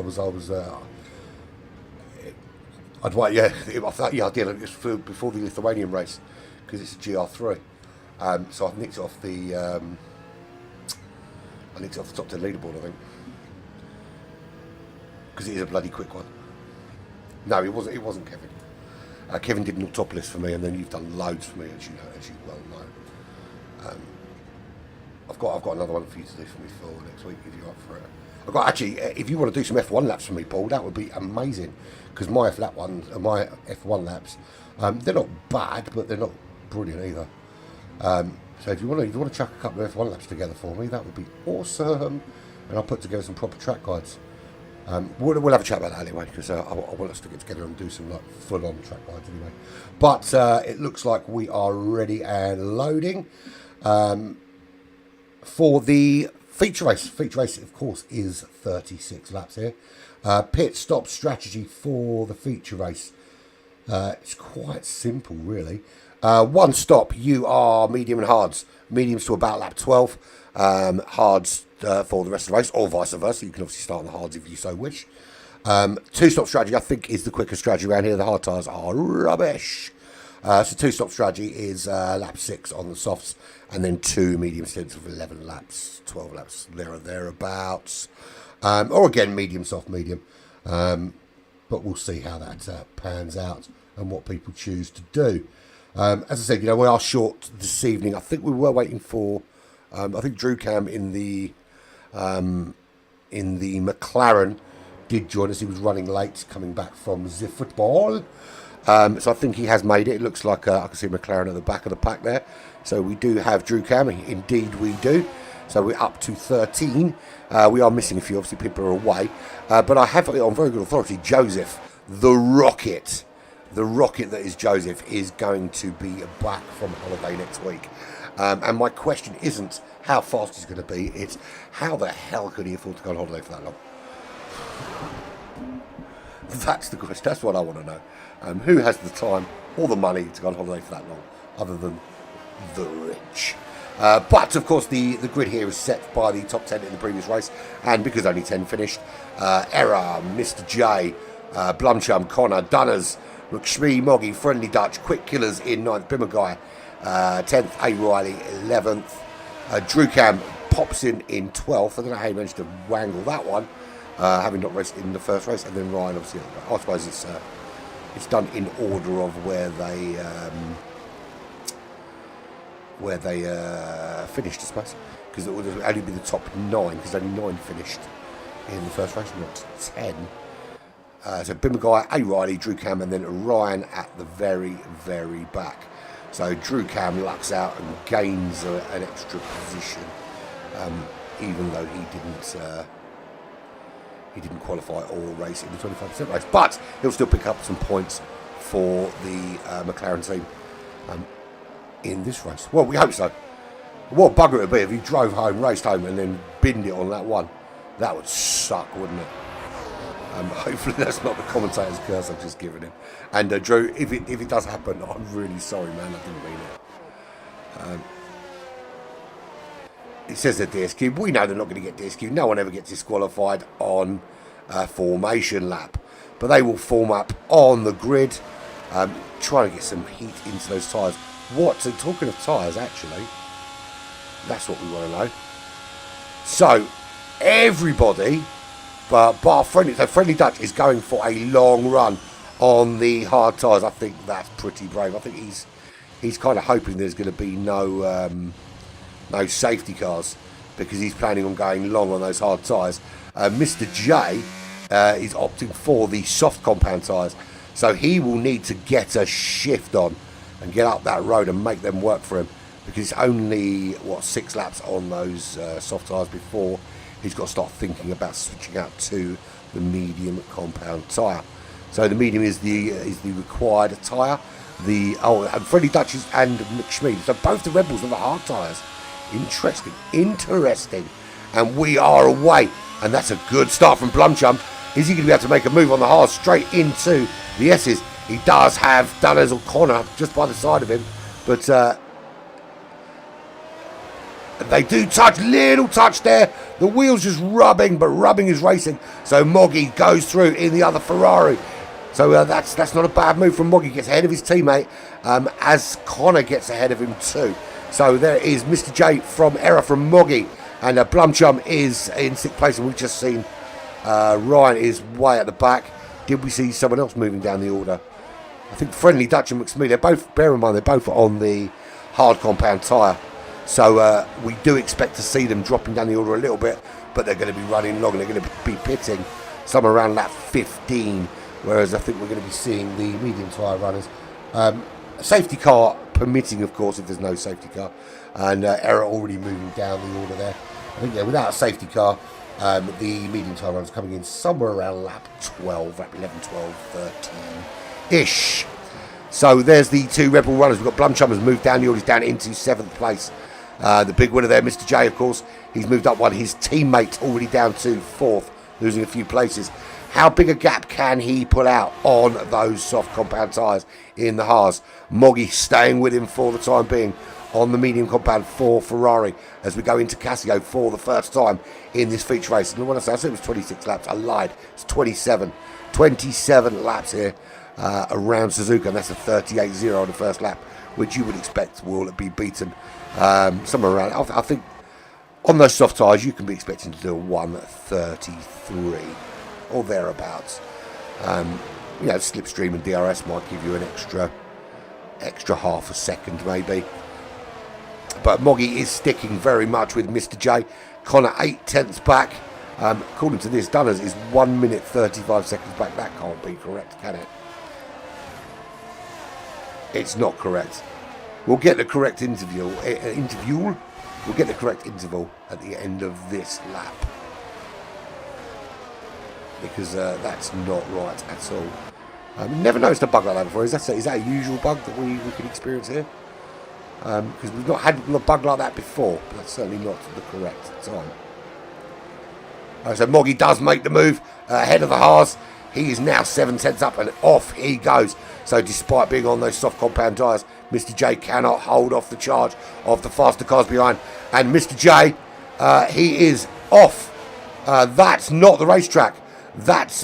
Speaker 1: I'd wait. Yeah, I did. It was before the Lithuanian race because it's a GR3. So I nicked it off the. I nicked it off the top 10 leaderboard, I think, because it is a bloody quick one. No, it wasn't. It wasn't Kevin. Kevin did an autopolis for me, and then you've done loads for me, as you well know. I've got another one for you to do for me for next week if you're up for it. If you want to do some F1 laps for me, Paul, that would be amazing. Because my F1 laps, they're not bad, but they're not brilliant either. So if you want to chuck a couple of F1 laps together for me, that would be awesome. And I'll put together some proper track guides. We'll have a chat about that anyway, because I want us to get together and do some like full-on track guides anyway. But it looks like we are ready and loading for the feature race. Feature race, of course, is 36 laps here. Pit stop strategy for the feature race. It's quite simple, really. One stop, you are medium and hards. Mediums to about lap 12. Hards for the rest of the race, or vice versa. You can obviously start on the hards if you so wish. Two-stop strategy, I think, is the quickest strategy around here. The hard tyres are rubbish. So two-stop strategy is lap 6 on the softs, and then 2 medium stints of 11 laps, 12 laps, there or thereabouts. Or again, medium, soft, medium. But we'll see how that pans out and what people choose to do. As I said, we are short this evening. I think we were waiting for, I think Drew Cam in the McLaren did join us. He was running late, coming back from the football. So I think he has made it. It looks like I can see McLaren at the back of the pack there. So we do have Drew Cam. Indeed we do. So we're up to 13. We are missing a few. Obviously people are away. But I have it on very good authority. Joseph, the rocket that is Joseph, is going to be back from holiday next week. And my question isn't how fast he's going to be. It's how the hell could he afford to go on holiday for that long? That's the question. That's what I want to know. Who has the time or the money to go on holiday for that long, other than the rich? But, of course, the grid here is set by the top 10 in the previous race. And because only 10 finished, Error, Mr. J, Blumchum, Connor, Dunners, McShmee, Moggy, Friendly Dutch, Quick Killers in 9th, Bimmerguy, 10th, A. Riley, 11th. Drew Cam pops in 12th. I don't know how he managed to wangle that one, having not raced in the first race. And then Ryan, obviously, I suppose it's done in order of where they finished, I suppose, because it would only be the top 9, because only 9 finished in the first race, not 10. So Bimmerguy, A. Riley, Drew Cam, and then Ryan at the very, very back. So Drew Cam lucks out and gains an extra position, even though he didn't qualify or race in the 25% race. But he'll still pick up some points for the McLaren team in this race. Well, we hope so. What a bugger it would be if he drove home, raced home, and then binned it on that one. That would suck, wouldn't it? Hopefully that's not the commentator's curse I've just given him. And Drew, if it does happen, I'm really sorry, man. I didn't mean it. It says they're DSQ. We know they're not going to get DSQ. No one ever gets disqualified on a formation lap. But they will form up on the grid, trying to get some heat into those tyres. So talking of tyres, actually, that's what we want to know. So, everybody, bar Friendly, so Friendly Dutch is going for a long run on the hard tyres. I think that's pretty brave. I think he's kind of hoping there's going to be no safety cars, because he's planning on going long on those hard tyres. Mr. J is opting for the soft compound tyres, so he will need to get a shift on and get up that road and make them work for him, because it's only 6 laps on those soft tyres before he's got to start thinking about switching out to the medium compound tyre. So the medium is the required tyre. And Friendly Dutch and McShmee. So both the Red Bulls are the hard tyres. Interesting. And we are away. And that's a good start from Blumchump. Is he going to be able to make a move on the hard straight into the S's? He does have Dunners or Connor just by the side of him. But they do touch, little touch there. The wheel's just rubbing, but rubbing is racing. So Moggy goes through in the other Ferrari. So that's not a bad move from Moggy. Gets ahead of his teammate as Connor gets ahead of him too. So there is Mr. J from error from Moggy. And Blumchump is in 6th place. And we've just seen Ryan is way at the back. Did we see someone else moving down the order? I think Friendly Dutch and McSmee, they're both, bear in mind, they're both on the hard compound tyre. So we do expect to see them dropping down the order a little bit, but they're going to be running long and they're going to be pitting somewhere around lap 15, whereas I think we're going to be seeing the medium tyre runners. Safety car permitting, of course, if there's no safety car, and Error already moving down the order there. I think, yeah, without a safety car, the medium tyre runners coming in somewhere around lap 12, lap 11, 12, 13-ish. So there's the two Red Bull runners. We've got Blumchump has moved down the order, he's down into 7th place. The big winner there, Mr. J, of course, he's moved up one. His teammate already down to 4th, losing a few places. How big a gap can he pull out on those soft compound tyres in the Haas? Moggy staying with him for the time being on the medium compound for Ferrari as we go into Casio for the first time in this feature race. And when I said it was 26 laps, I lied. It's 27. 27 laps here around Suzuka, and that's a 38.0 on the first lap, which you would expect will be beaten somewhere around. I think on those soft tyres, you can be expecting to do a 1:33 or thereabouts. Slipstream and DRS might give you an extra half a second maybe. But Moggy is sticking very much with Mr. J. Connor 8/10 back. According to this, Dunners is 1 minute 35 seconds back. That can't be correct, can it? It's not correct. We'll get the correct interval. We'll get the correct interval at the end of this lap, because that's not right at all. Never noticed a bug like that before. Is that a usual bug that we can experience here? Because we've not had a bug like that before, but that's certainly not the correct time. So Moggy does make the move ahead of the Haas. He is now 7/10 up and off he goes. So despite being on those soft compound tyres, Mr. J cannot hold off the charge of the faster cars behind. And Mr. J, he is off. That's not the racetrack. That's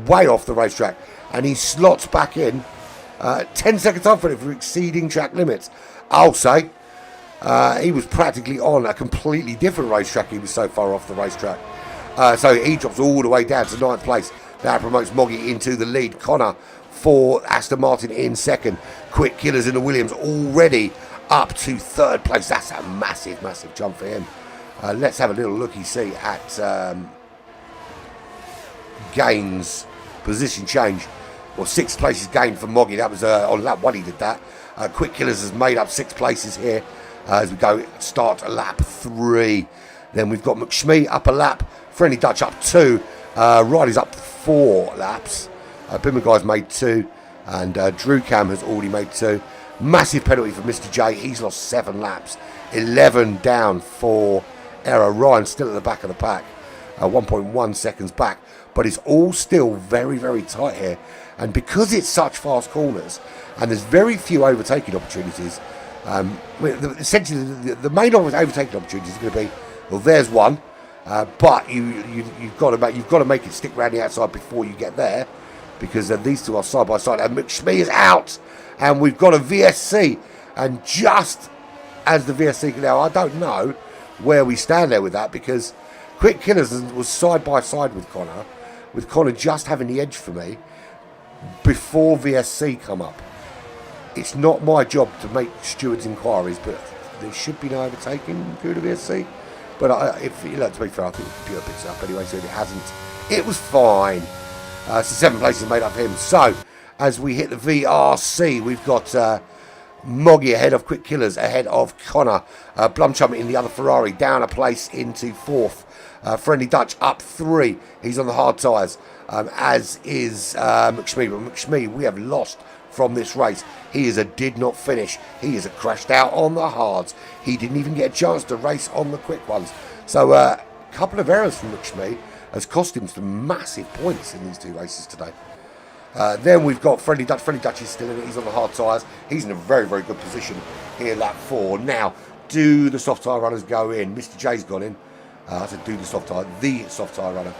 Speaker 1: way off the racetrack. And he slots back in 10 seconds off for exceeding track limits. I'll say he was practically on a completely different racetrack. He was so far off the racetrack. So he drops all the way down to 9th place. That promotes Moggy into the lead. Connor for Aston Martin in 2nd. Quick Killers in the Williams already up to 3rd place. That's a massive, massive jump for him. Let's have a little looky-see at gains, position change. Well, 6 places gained for Moggy. That was on lap 1 he did that. Quick Killers has made up 6 places here as we go start lap 3. Then we've got McShmee up a lap. Friendly Dutch up 2. Riley's up 4 laps. Bimmerguy's made 2. And Drew Cam has already made 2. Massive penalty for Mr. J. He's lost 7 laps. 11 down for error. Ryan still at the back of the pack. 1.1 seconds back. But it's all still very, very tight here. And because it's such fast corners and there's very few overtaking opportunities, essentially the main overtaking opportunity is going to be, well, there's one, but you've got to make it stick around the outside before you get there, because these two are side by side. And McSmee is out, and we've got a VSC. And just as the VSC now, I don't know where we stand there with that, because Quick Killers was side by side with Connor just having the edge for me before VSC come up. It's not my job to make stewards' inquiries, but there should be no overtaking through the VSC. But to be fair, I think the computer picks it up anyway, so if it hasn't, it was fine. So 7 places made up for him. So as we hit the VRC, we've got Moggy ahead of Quick Killers, ahead of Connor. Blumchump in the other Ferrari, down a place into 4th. Friendly Dutch up 3. He's on the hard tyres. as is McShmee. But McShmee, we have lost from this race. He is a did not finish. He is a crashed out on the hards. He didn't even get a chance to race on the quick ones. So a couple of errors from McShmee has cost him some massive points in these two races today. Then we've got Friendly Dutch. Friendly Dutch is still in it. He's on the hard tyres. He's in a very, very good position here, lap 4. Now, do the soft tyre runners go in? Mr. J's gone in. I said do the soft tyre runner.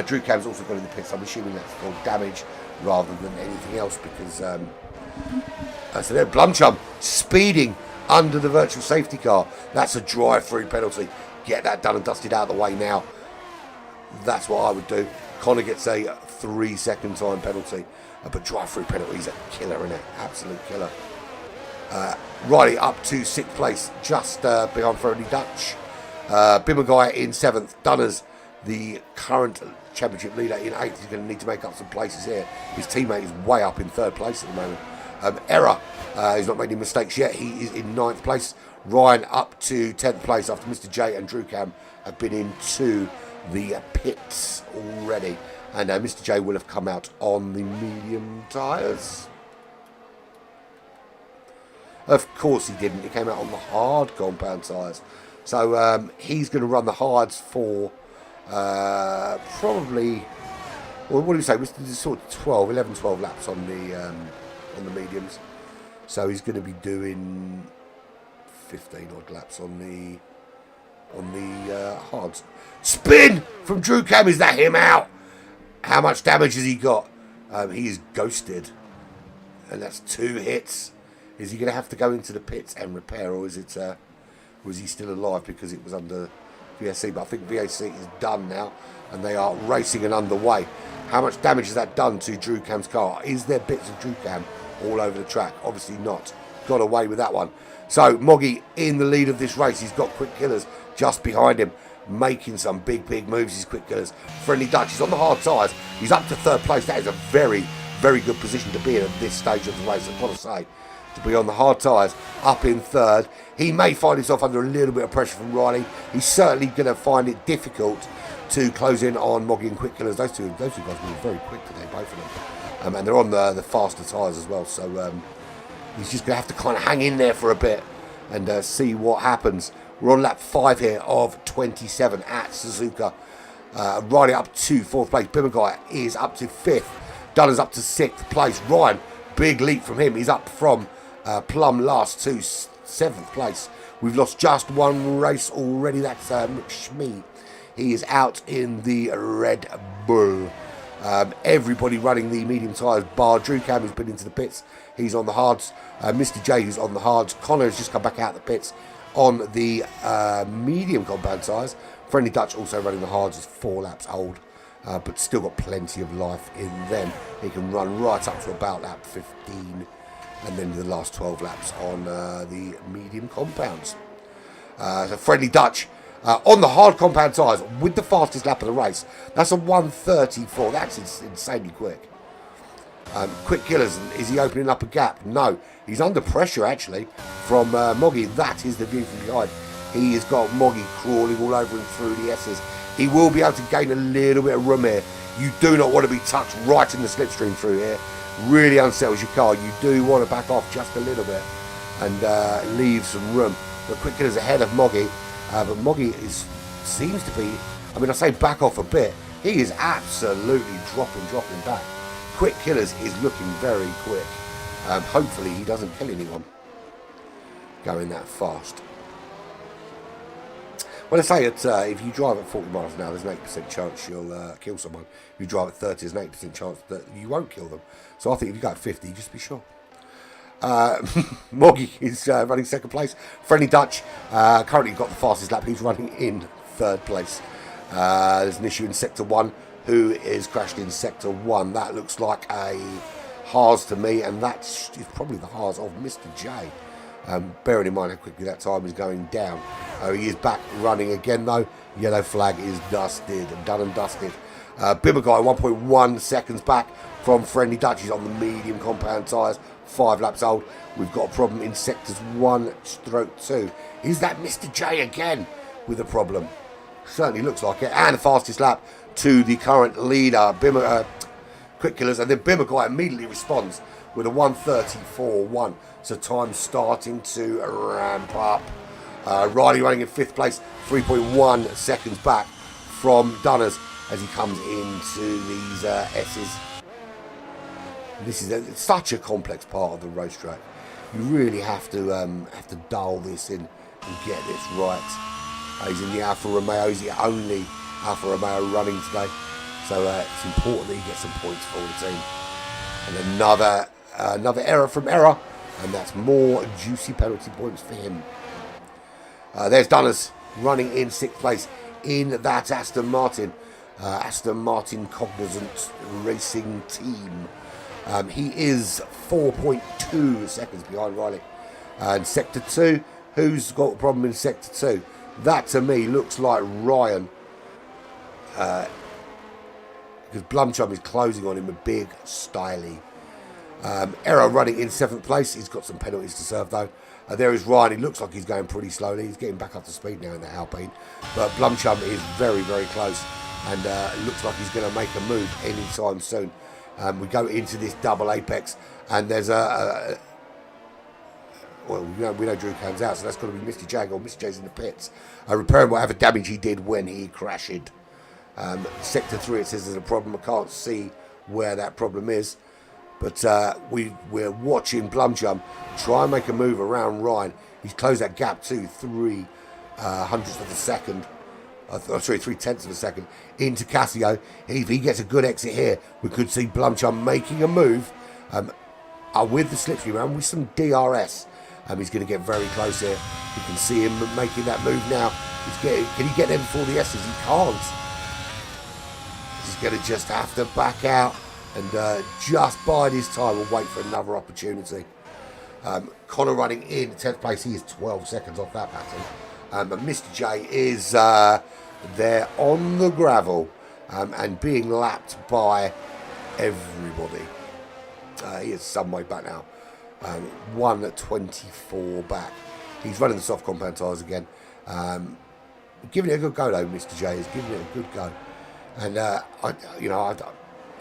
Speaker 1: Drew Cam's also gone in the pits. I'm assuming that's called damage rather than anything else because so there, Blumchum speeding under the virtual safety car. That's a drive-through penalty. Get that done and dusted out of the way now. That's what I would do. Connor gets a 3-second time penalty, but drive-through penalty is a killer, isn't it? Absolute killer. Riley up to 6th place, just behind Friendly Dutch. Bimmerguy in 7th. Dunners, the current championship leader, in 8th. He's going to need to make up some places here. His teammate is way up in 3rd place at the moment. Error, he's not made any mistakes yet. He is in 9th place. Ryan up to 10th place after Mr. J and Drew Cam have been into the pits already. And Mr. J will have come out on the medium tyres. Of course he didn't. He came out on the hard compound tyres. So he's going to run the hards for probably, well, what do you say? It's sort of 11, 12 laps on the mediums. So he's going to be doing 15 odd laps on the hards. Spin from Drew Cam. Is that him out? How much damage has he got? He is ghosted, and that's 2 hits. Is he going to have to go into the pits and repair, or is it? Was he still alive because it was under VSC? But I think VSC is done now, and they are racing and underway. How much damage has that done to Drew Cam's car? Is there bits of Drew Cam all over the track? Obviously not. Got away with that one. So Moggy in the lead of this race. He's got Quick Killers just behind him, making some big moves. His Quick Killers. Friendly Dutch is on the hard tyres. He's up to 3rd place. That is a very, very good position to be in at this stage of the race, I've got to say. To be on the hard tyres, up in 3rd. He may find himself under a little bit of pressure from Riley. He's certainly going to find it difficult to close in on Moggy and Quick Killers. Those two guys were very quick today, both of them. And they're on the faster tyres as well. So he's just going to have to kind of hang in there for a bit and see what happens. We're on lap 5 here of 27 at Suzuka. Riley up to 4th place. Bimmerguy is up to 5th. Dunner's up to 6th place. Ryan, big leap from him. He's up from plumb last to 7th place. We've lost just one race already. That's McShmee. He is out in the Red Bull. Everybody running the medium tyres bar Drew Cam, who's been into the pits. He's on the hards. Mr. J, who's on the hards. Connor has just come back out of the pits on the medium compound tyres. Friendly Dutch also running the hards, is 4 laps old, but still got plenty of life in them. He can run right up to about lap 15 and then the last 12 laps on the medium compounds. So Friendly Dutch on the hard compound tyres with the fastest lap of the race. That's a 1:34. That's insanely quick. Quick Killers, is he opening up a gap? No, he's under pressure actually from Moggy. That is the view from behind. He has got Moggy crawling all over him through the S's. He will be able to gain a little bit of room here. You do not want to be touched right in the slipstream through here. Really unsettles your car. You do want to back off just a little bit and leave some room. But Quick Killers ahead of Moggy. But Moggy seems to be, I mean, I say back off a bit. He is absolutely dropping back. Quick Killers is looking very quick. Hopefully he doesn't kill anyone going that fast. Well, I say if you drive at 40 miles an hour, there's an 8% chance you'll kill someone. If you drive at 30, there's an 8% chance that you won't kill them. So I think if you go at 50, just be sure. Moggy is running 2nd place. Friendly Dutch currently got the fastest lap. He's running in 3rd place. There's an issue in Sector 1. Who is crashed in Sector 1? That looks like a Haas to me, and that is probably the Haas of Mr. J. Bearing in mind how quickly that time is going down. He is back running again though. Yellow flag is dusted, done and dusted. Bimmerguy 1.1 seconds back from Friendly Dutch. He's on the medium compound tyres, 5 laps old. We've got a problem in sectors 1/2. Is that Mr. J again with a problem? Certainly looks like it. And the fastest lap, to the current leader, Quick Killers, and then Bimmerguy immediately responds with a 1:34.1. So time's starting to ramp up. Riley running in 5th place, 3.1 seconds back from Dunners as he comes into these S's. This is such a complex part of the racetrack. You really have to dial this in and get this right. He's in the Alfa Romeo. He's the only Alfa Romeo running today, so it's important that he gets some points for the team. And another error from Error, and that's more juicy penalty points for him. There's Dunners running in 6th place in that Aston Martin Cognizant Racing Team. He is 4.2 seconds behind Riley. And Sector 2, who's got a problem in Sector 2? That to me looks like Ryan. Because Blumchum is closing on him a big styly. Error running in 7th place. He's got some penalties to serve though. There is Ryan. He looks like he's going pretty slowly. He's getting back up to speed now in the Alpine. But Blumchum is very, very close. And it looks like he's going to make a move anytime soon. We go into this double apex. And there's well, we know Drew comes out. So that's going to be Misty J. Or Misty J's in the pits. Repairing whatever damage he did when he crashed. Sector 3, it says there's a problem. I can't see where that problem is. But we're watching Blumchum try and make a move around Ryan. He's closed that gap to 3 hundredths of a second. 3/10 of a second into Casio. If he gets a good exit here, we could see Blumchum making a move with the slipstream and with some DRS. He's going to get very close here. You can see him making that move now. Can he get there before the S's? He can't. He's going to just have to back out and just bide his time and wait for another opportunity. Connor running in 10th place. He is 12 seconds off that pattern. But Mr. J is there on the gravel and being lapped by everybody. He is some way back now. 1:24 back. He's running the soft compound tyres again. Giving it a good go though, Mr. J is giving it a good go. And I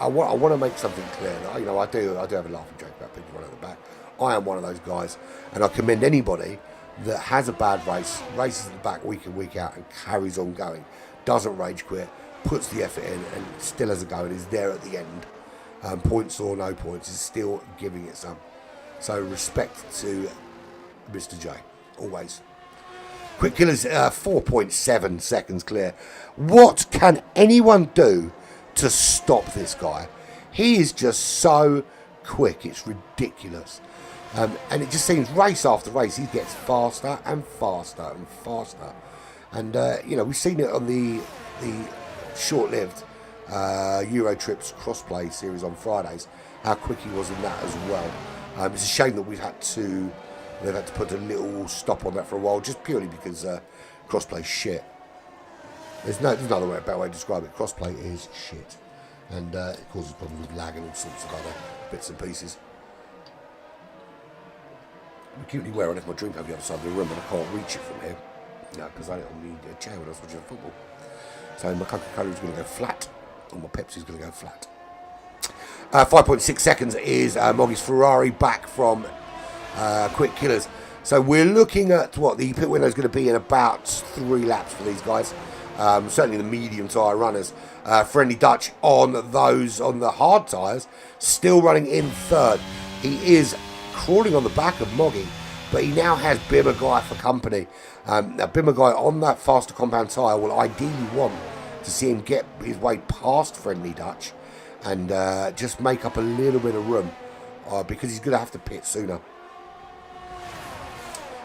Speaker 1: want to make something clear. I do have a laughing joke about people running at the back. I am one of those guys, and I commend anybody that has a bad race, races at the back week in, week out, and carries on going, doesn't rage quit, puts the effort in, and still has a go, and is there at the end. Points or no points, is still giving it some. So respect to Mr. J, always. Quick Killers, 4.7 seconds clear. What can anyone do to stop this guy? He is just so quick, it's ridiculous. And it just seems race after race he gets faster and faster and faster. And we've seen it on the short-lived Euro Trips crossplay series on Fridays, how quick he was in that as well. It's a shame that they've had to put a little stop on that for a while, just purely because crossplay's shit. There's no other better way to describe it. Crossplay is shit, and it causes problems with lag and all sorts of other bits and pieces. I'm acutely aware I left my drink over the other side of the room and I can't reach it from here. No, because I don't need a chair when I was watching football. So my Coca-Cola is going to go flat, and my Pepsi is going to go flat. 5.6 seconds is Moggy's Ferrari back from Quick Killers. So we're looking at what the pit window is going to be in about 3 laps for these guys. Certainly the medium tyre runners. Friendly Dutch on the hard tyres, still running in 3rd. He is crawling on the back of Moggy, but he now has Bimmerguy for company. Now Bimmerguy on that faster compound tyre will ideally want to see him get his way past Friendly Dutch and just make up a little bit of room because he's going to have to pit sooner.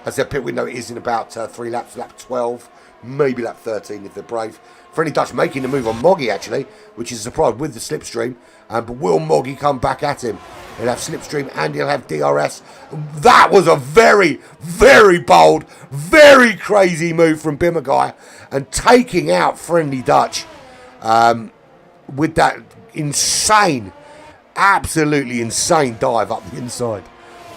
Speaker 1: As I said, pit window is in about 3 laps, lap 12, maybe lap 13 if they're brave. Friendly Dutch making the move on Moggy actually, which is a surprise with the slipstream. But will Moggy come back at him? He'll have slipstream and he'll have DRS. That was a very, very bold, very crazy move from Bimmerguy and taking out Friendly Dutch with that insane, absolutely insane dive up the inside.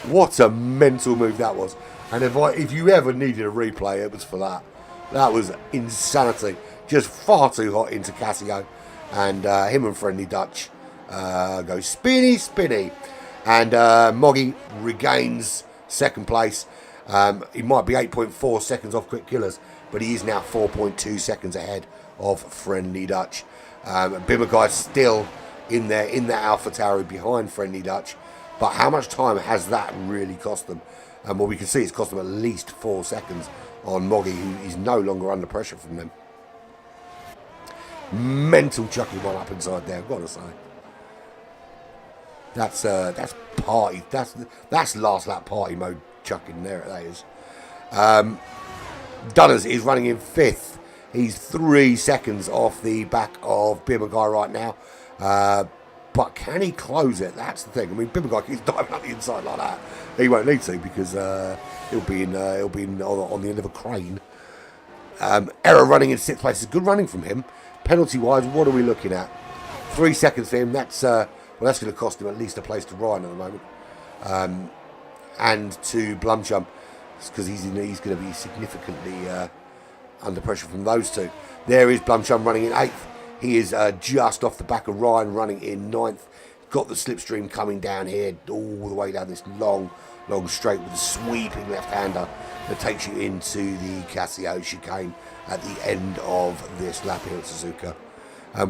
Speaker 1: What a mental move that was. And if you ever needed a replay, it was for that. That was insanity. Just far too hot into Casio. and him and Friendly Dutch go spinny. And Moggy regains second place. He might be 8.4 seconds off Quick Killers, but he is now 4.2 seconds ahead of Friendly Dutch. Bimmerguy's still in there in the Alpha Tower behind Friendly Dutch, but how much time has that really cost them? Well, we can see it's cost them at least 4 seconds on Moggy, who is no longer under pressure from them. Mental chucking one up inside there, I've got to say. That's party. That's last lap party mode chucking there. That is. Dunners is running in 5th. He's 3 seconds off the back of Bimmerguy right now. But can he close it? That's the thing. I mean, Bimmerguy keeps diving up the inside like that. He won't need to because he'll be on the end of a crane. Error running in 6th place is good running from him. Penalty wise, what are we looking at? 3 seconds for him. That's going to cost him at least a place to ride at the moment. And to Blumchum, because he's going to be significantly under pressure from those two. There is Blumchum running in 8th. He is just off the back of Ryan running in 9th. Got the slipstream coming down here all the way down this long straight with a sweeping left-hander that takes you into the Casio chicane at the end of this lap here at Suzuka.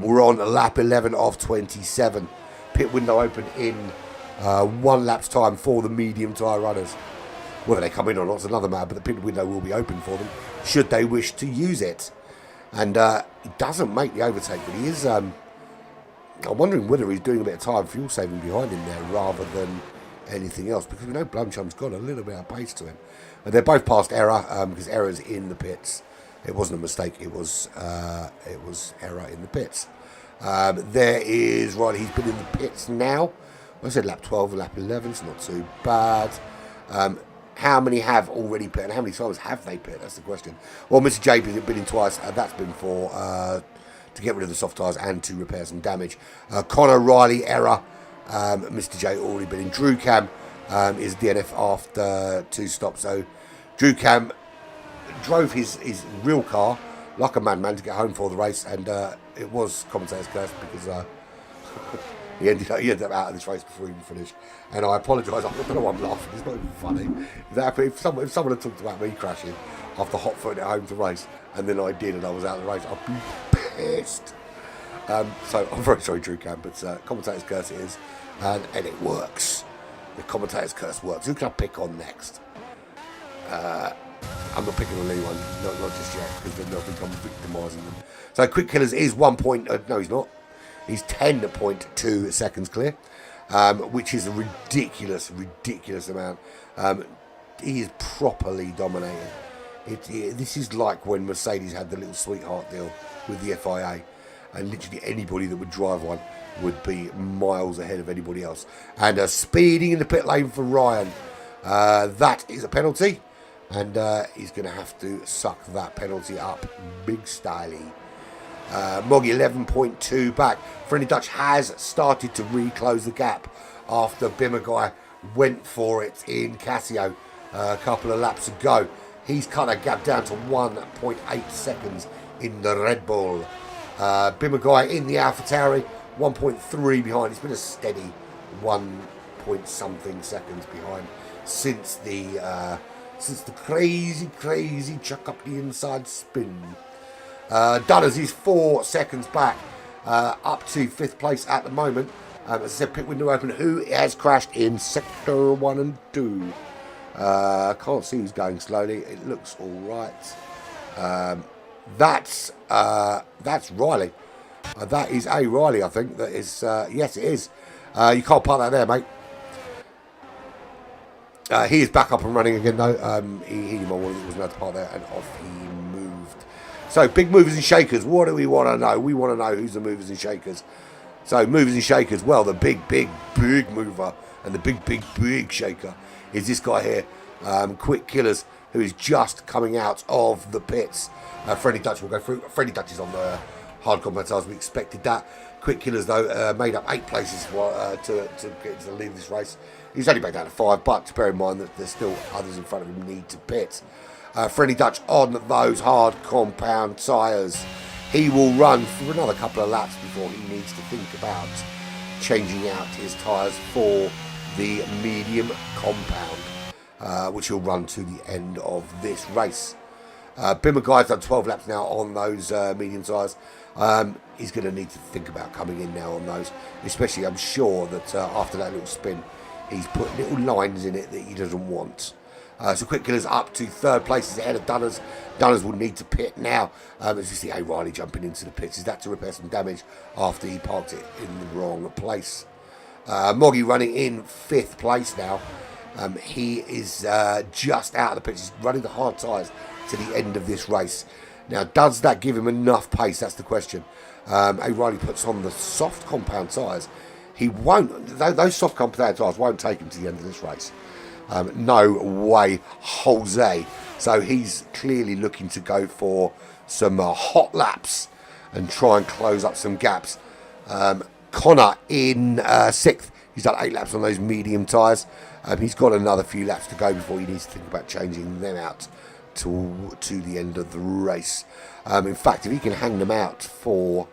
Speaker 1: We're on lap 11 of 27. Pit window open in 1 lap's time for the medium tyre runners. Whether they come in or not is another matter, but the pit window will be open for them should they wish to use it. And he doesn't make the overtake, but he is... I'm wondering whether he's doing a bit of time fuel saving behind him there rather than anything else, because we know Blumchum's got a little bit of pace to him. And they're both past Error, because Error's in the pits. It wasn't a mistake, it was Error in the pits. There is Riley, he's been in the pits now. I said lap 12 and lap 11, it's not too bad. How many have already pit and how many times have they pit? That's the question. Well, Mr. J has been in twice, that's been for to get rid of the soft tyres and to repair some damage. Connor, Riley, Error, Mr. J already been in. Drew Cam is DNF after 2 stops. So Drew Cam drove his real car like a madman to get home for the race, and it was commentator's curse because he ended up out of this race before he even finished. And I apologise. I don't know why I'm laughing. It's not even funny. If someone had talked about me crashing after hot footing at home to race, and then I did, and I was out of the race, I'd be pissed. So I'm very sorry, Drew Cam, but commentator's curse it is, and it works. The commentator's curse works. Who can I pick on next? I'm not picking on anyone, not just yet, because then they'll think I'm victimising them. So Quick Killers is 1 point. No, he's not. He's 10.2 seconds clear, which is a ridiculous amount. He is properly dominating. This is like when Mercedes had the little sweetheart deal with the FIA, and literally anybody that would drive one would be miles ahead of anybody else. And speeding in the pit lane for Ryan. That is a penalty, and he's going to have to suck that penalty up big styly. Moggy 11.2 back. Friendly Dutch has started to reclose the gap after Bimmerguy went for it in Casio a couple of laps ago. He's cut that gap down to 1.8 seconds in the Red Bull. Bimmerguy in the AlphaTauri 1.3 behind. It's been a steady 1 point something seconds behind since the crazy chuck up the inside spin. Dunners is 4 seconds back, up to 5th place at the moment. As I said, pit window open. Who has crashed in sector 1 and 2? I can't see who's going slowly. It looks all right. That's Riley. That is a Riley, I think. That is yes, it is. You can't park that there, mate. He is back up and running again, though. He wasn't allowed to park there, and off he moved. So, big movers and shakers. What do we want to know? We want to know who's the movers and shakers. So, movers and shakers. Well, the big mover and the big shaker is this guy here. Quick Killers, who is just coming out of the pits. Friendly Dutch will go through. Friendly Dutch is on the hard combat tires. We expected that. Quick Killers, though, made up 8 places to get to the lead of this race. He's only back down to 5, but to bear in mind that there's still others in front of him who need to pit. Friendly Dutch on those hard compound tyres. He will run for another couple of laps before he needs to think about changing out his tyres for the medium compound, which he'll run to the end of this race. Bimmerguy's done 12 laps now on those medium tyres. He's going to need to think about coming in now on those, especially I'm sure that after that little spin, he's put little lines in it that he doesn't want. So Quick Killer's up to third place, is ahead of Dunners. Dunners will need to pit now. As you see Riley jumping into the pits. Is that to repair some damage after he parked it in the wrong place? Moggy running in 5th place now. He is just out of the pits. He's running the hard tyres to the end of this race. Now, does that give him enough pace? That's the question. Riley puts on the soft compound tyres. He won't, those soft compound tyres won't take him to the end of this race. No way, Jose. So he's clearly looking to go for some hot laps and try and close up some gaps. Connor in 6th. He's done 8 laps on those medium tyres. He's got another few laps to go before he needs to think about changing them out to the end of the race. In fact, if he can hang them out for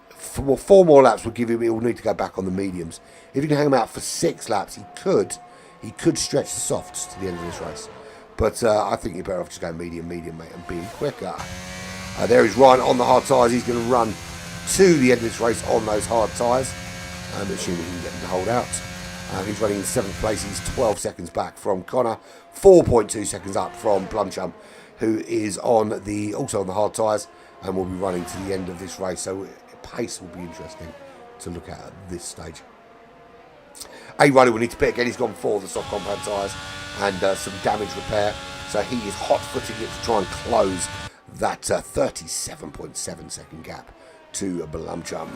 Speaker 1: 4 more laps, will give him. He'll need to go back on the mediums. If he can hang them out for 6 laps, he could stretch the softs to the end of this race. But I think you're better off just going medium, mate, and being quicker. There is Ryan on the hard tyres. He's going to run to the end of this race on those hard tyres. Assuming he can get them to hold out. He's running in 7th place. He's 12 seconds back from Connor. 4.2 seconds up from Blumchum, who is also on the hard tyres and will be running to the end of this race. So pace will be interesting to look at this stage. Riley will need to pit again. He's gone for the soft compound tyres and some damage repair. So he is hot-footing it to try and close that 37.7 second gap to Blumchum.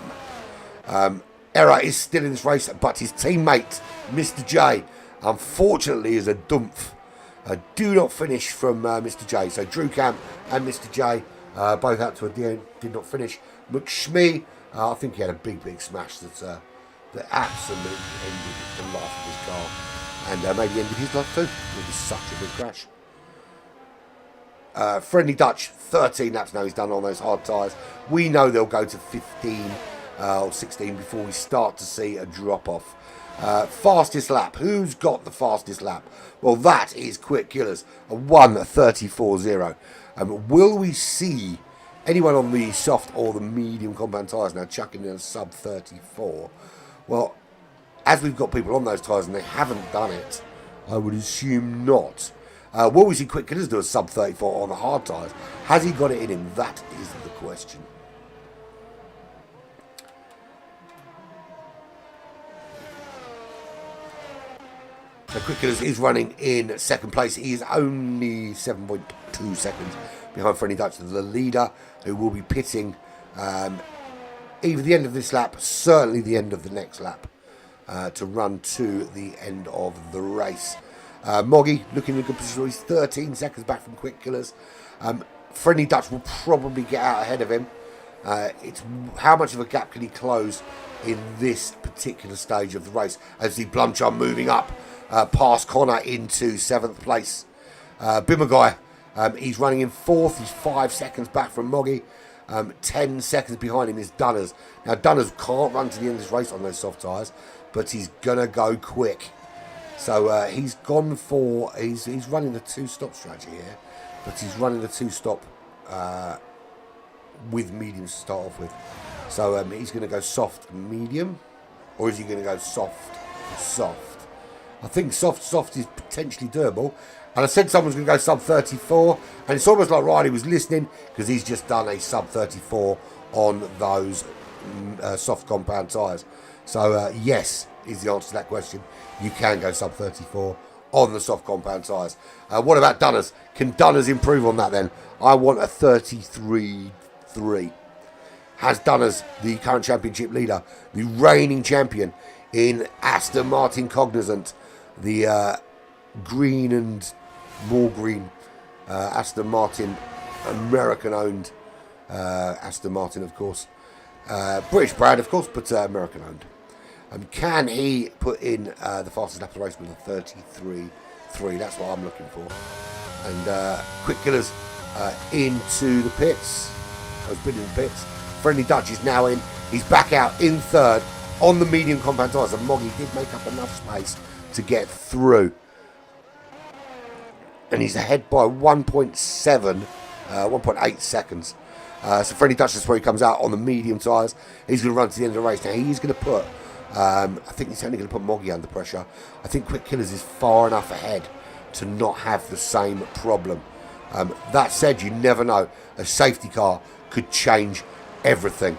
Speaker 1: Error is still in this race, but his teammate, Mr. J, unfortunately is a dumph. Do not finish from Mr. J. So Drew Camp and Mr. J both out to the end, did not finish. McShmee, I think he had a big smash that absolutely ended the life of his car. And maybe ended his life too. It was such a big crash. Friendly Dutch, 13 laps now he's done on those hard tyres. We know they'll go to 15 or 16 before we start to see a drop-off. Fastest lap. Who's got the fastest lap? Well, that is Quick Killers, a 1:34.0. Will we see anyone on the soft or the medium compound tyres now chucking in a sub 34? Well, as we've got people on those tyres and they haven't done it, I would assume not. Will we see Quick Killers do a sub 34 on the hard tyres? Has he got it in him? That is the question. So Quick Killers is running in 2nd place. He is only 7.2 seconds behind Friendly Dutch, the leader, who will be pitting either the end of this lap, certainly the end of the next lap, to run to the end of the race. Moggy looking in a good position. He's 13 seconds back from Quick Killers. Friendly Dutch will probably get out ahead of him. It's how much of a gap can he close in this particular stage of the race? As the Blumchum moving up past Connor into 7th place. Bimmerguy, he's running in 4th. He's 5 seconds back from Moggy. 10 seconds behind him is Dunners. Now Dunners can't run to the end of this race on those soft tyres, but he's gonna go quick. So he's gone for he's running the 2-stop strategy here, but he's running the 2-stop with mediums to start off with. So he's going to go soft medium, or is he going to go soft? I think soft is potentially doable. And I said someone's going to go sub 34, and it's almost like Riley was listening because he's just done a sub 34 on those soft compound tyres. So yes is the answer to that question. You can go sub 34 on the soft compound tyres. What about Dunners? Can Dunners improve on that then? I want a 33.3. Has Dunners, the current championship leader, the reigning champion in Aston Martin Cognizant, the green and more green Aston Martin, American-owned Aston Martin, of course. British brand, of course, but American-owned. Can he put in the fastest lap of the race with a 33.3? That's what I'm looking for. And Quick Killers into the pits. has been in the pits. Friendly Dutch is now in. He's back out in third on the medium compound tyres. And Moggy did make up enough space to get through. And he's ahead by 1.8 seconds. So Friendly Dutch is where he comes out on the medium tyres. He's going to run to the end of the race. Now he's going to put, I think he's only going to put Moggy under pressure. I think Quick Killers is far enough ahead to not have the same problem. That said, you never know. A safety car could change everything.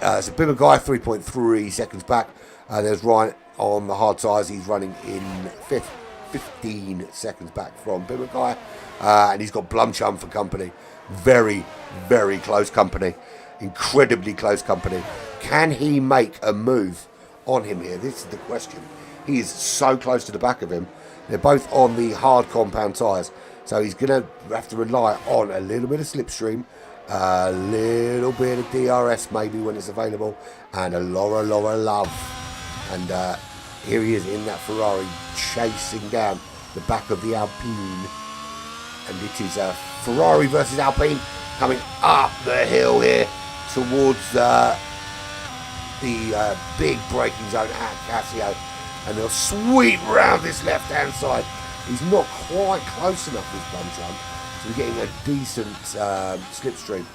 Speaker 1: So Bimmer Guy 3.3 seconds back. There's Ryan on the hard tyres. He's running in fifth, 15 seconds back from Bimmer Guy. And he's got Blumchum for company. Very, very close company. Incredibly close company. Can he make a move on him here? This is the question. He is so close to the back of him. They're both on the hard compound tyres. So he's going to have to rely on a little bit of slipstream, a little bit of DRS maybe when it's available, and a Laura love. And here he is in that Ferrari chasing down the back of the Alpine. And it is Ferrari versus Alpine coming up the hill here towards the big braking zone at Casio. And they'll sweep round this left-hand side. He's not quite close enough with Blumchum, so we're getting a decent slipstream.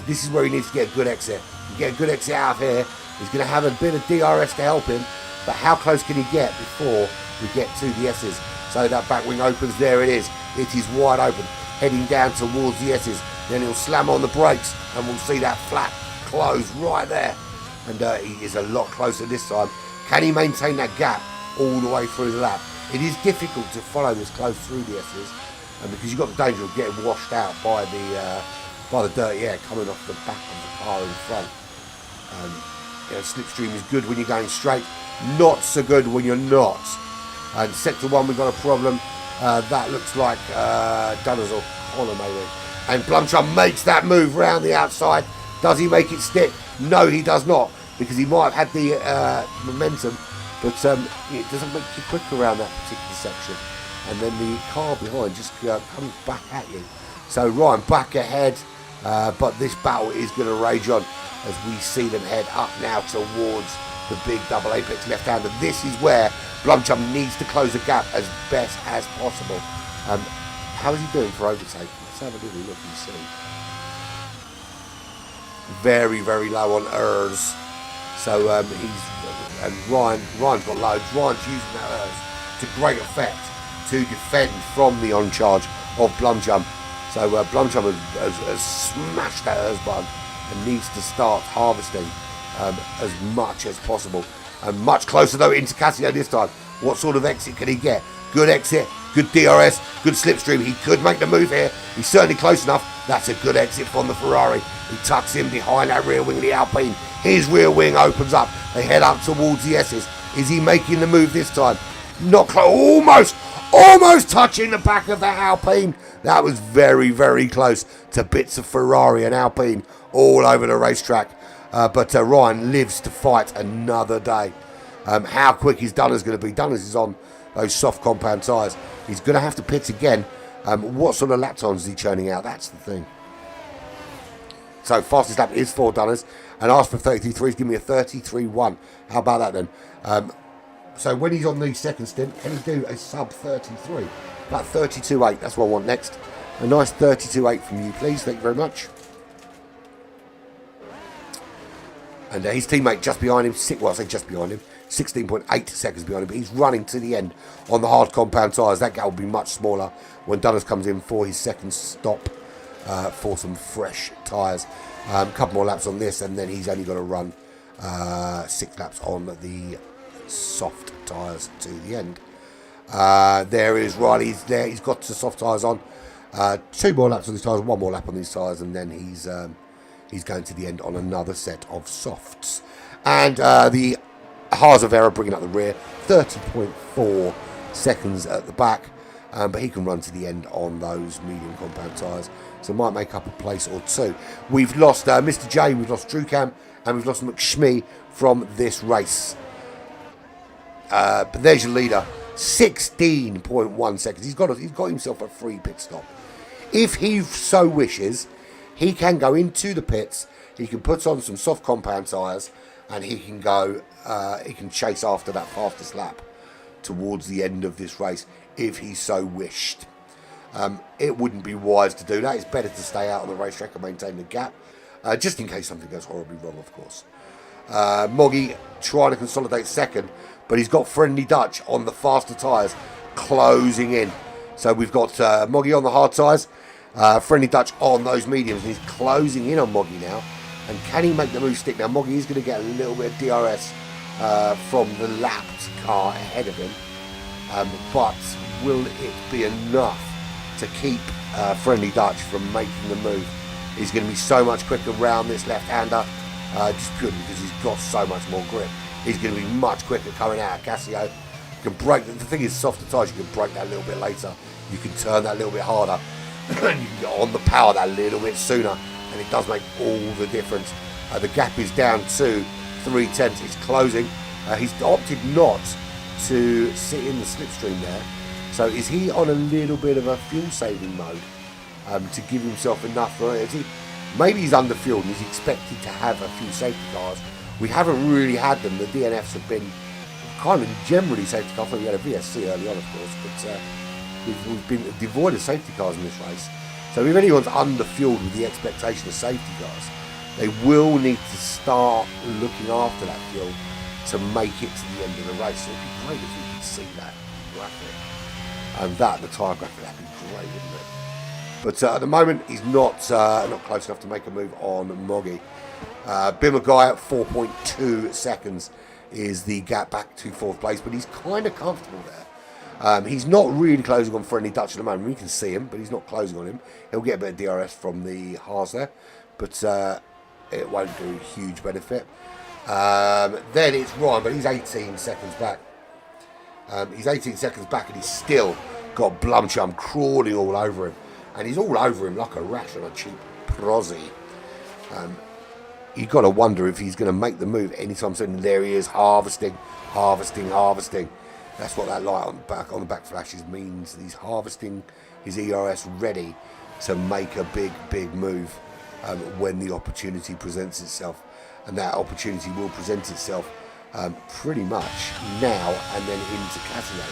Speaker 1: This is where he needs to get a good exit. Get a good exit out of here. He's going to have a bit of DRS to help him, but how close can he get before we get to the S's? So that back wing opens, there it is. It is wide open, heading down towards the S's. Then he'll slam on the brakes, and we'll see that flap close right there. And he is a lot closer this time. Can he maintain that gap all the way through the lap? It is difficult to follow this close through the S's, and because you've got the danger of getting washed out by the dirty air coming off the back of the car in front. Slipstream is good when you're going straight, not so good when you're not. And sector 1, we've got a problem. That looks like Dunners or Connor maybe. And Blumchum makes that move round the outside. Does he make it stick? No, he does not, because he might have had the momentum. But it doesn't make you quick around that particular section. And then the car behind just comes back at you. So Ryan back ahead, but this battle is going to rage on as we see them head up now towards the big double apex left-hander. This is where Blumchum needs to close the gap as best as possible. How is he doing for overtake? Let's have a little look and see. Very, very low on ERS. So Ryan's got loads. Ryan's using that ERS to great effect to defend from the on charge of Blumchum. So Blumchum has smashed that ERS button and needs to start harvesting as much as possible. And much closer though into Casio this time. What sort of exit can he get? Good exit, good DRS, good slipstream. He could make the move here. He's certainly close enough. That's a good exit from the Ferrari. He tucks in behind that rear wing of the Alpine. His rear wing opens up. They head up towards the S's. Is he making the move this time? Not close. Almost touching the back of that Alpine. That was very, very close to bits of Ferrari and Alpine all over the racetrack. But Ryan lives to fight another day. How quick is Dunners going to be? Dunners is on those soft compound tyres. He's going to have to pit again. What sort of lap times is he churning out? That's the thing. So fastest lap is for Dunners. And asked for 33.3. He's giving me a 33.1. How about that then? So when he's on the second stint, can he do a sub 33? About 32.8. That's what I want next. A nice 32.8 from you, please. Thank you very much. And his teammate just behind him, well, I say just behind him, 16.8 seconds behind him, but he's running to the end on the hard compound tyres. That gap will be much smaller when Dunners comes in for his second stop for some fresh tyres. A couple more laps on this, and then he's only got to run 6 laps on the soft tyres to the end. There is Riley. He's there. He's got the soft tyres on. 2 more laps on these tyres, 1 more lap on these tyres, and then he's going to the end on another set of softs. And the Haas of Error bringing up the rear, 30.4 seconds at the back. But he can run to the end on those medium compound tyres. So might make up a place or 2. We've lost Mr. J, we've lost Drewcam, and we've lost McShmee from this race. But there's your leader, 16.1 seconds. He's got himself a free pit stop. If he so wishes, he can go into the pits, he can put on some soft compound tyres, and he can go, he can chase after that fastest lap towards the end of this race if he so wished. It wouldn't be wise to do that. It's better to stay out on the racetrack and maintain the gap, just in case something goes horribly wrong, of course. Moggy trying to consolidate second, but he's got Friendly Dutch on the faster tyres closing in. So we've got Moggy on the hard tyres, Friendly Dutch on those mediums, and he's closing in on Moggy now. And can he make the move stick? Now Moggy is going to get a little bit of DRS from the lapped car ahead of him, but will it be enough to keep Friendly Dutch from making the move? He's going to be so much quicker around this left-hander, just purely because he's got so much more grip. He's going to be much quicker coming out of Casio. You can break, the thing is, softer tyres, you can break that a little bit later. You can turn that a little bit harder. And you can get on the power that a little bit sooner. And it does make all the difference. The gap is down to 0.3. It's closing. He's opted not to sit in the slipstream there. So is he on a little bit of a fuel saving mode to give himself enough? Maybe he's under fueled and he's expected to have a few safety cars. We haven't really had them. The DNFs have been kind of generally safety cars. I thought we had a VSC early on, of course, but we've been devoid of safety cars in this race. So if anyone's under fueled with the expectation of safety cars, they will need to start looking after that fuel to make it to the end of the race. So it'd be great if we could see that graphic. And that, the tyre graphic, that'd be great, wouldn't it? But at the moment, he's not close enough to make a move on Moggy. Bimmerguy at 4.2 seconds is the gap back to fourth place, but he's kind of comfortable there. He's not really closing on Friendly Dutch at the moment. We can see him, but he's not closing on him. He'll get a bit of DRS from the Haas there, but it won't do huge benefit. Then it's Ryan, but he's 18 seconds back. He's 18 seconds back, and he's still got Blumchum crawling all over him. And he's all over him like a rash on a cheap prosy. You've got to wonder if he's going to make the move anytime soon. There he is, harvesting. That's what that light on the back flashes means. He's harvesting his ERS ready to make a big move when the opportunity presents itself. And that opportunity will present itself pretty much now and then into Casio.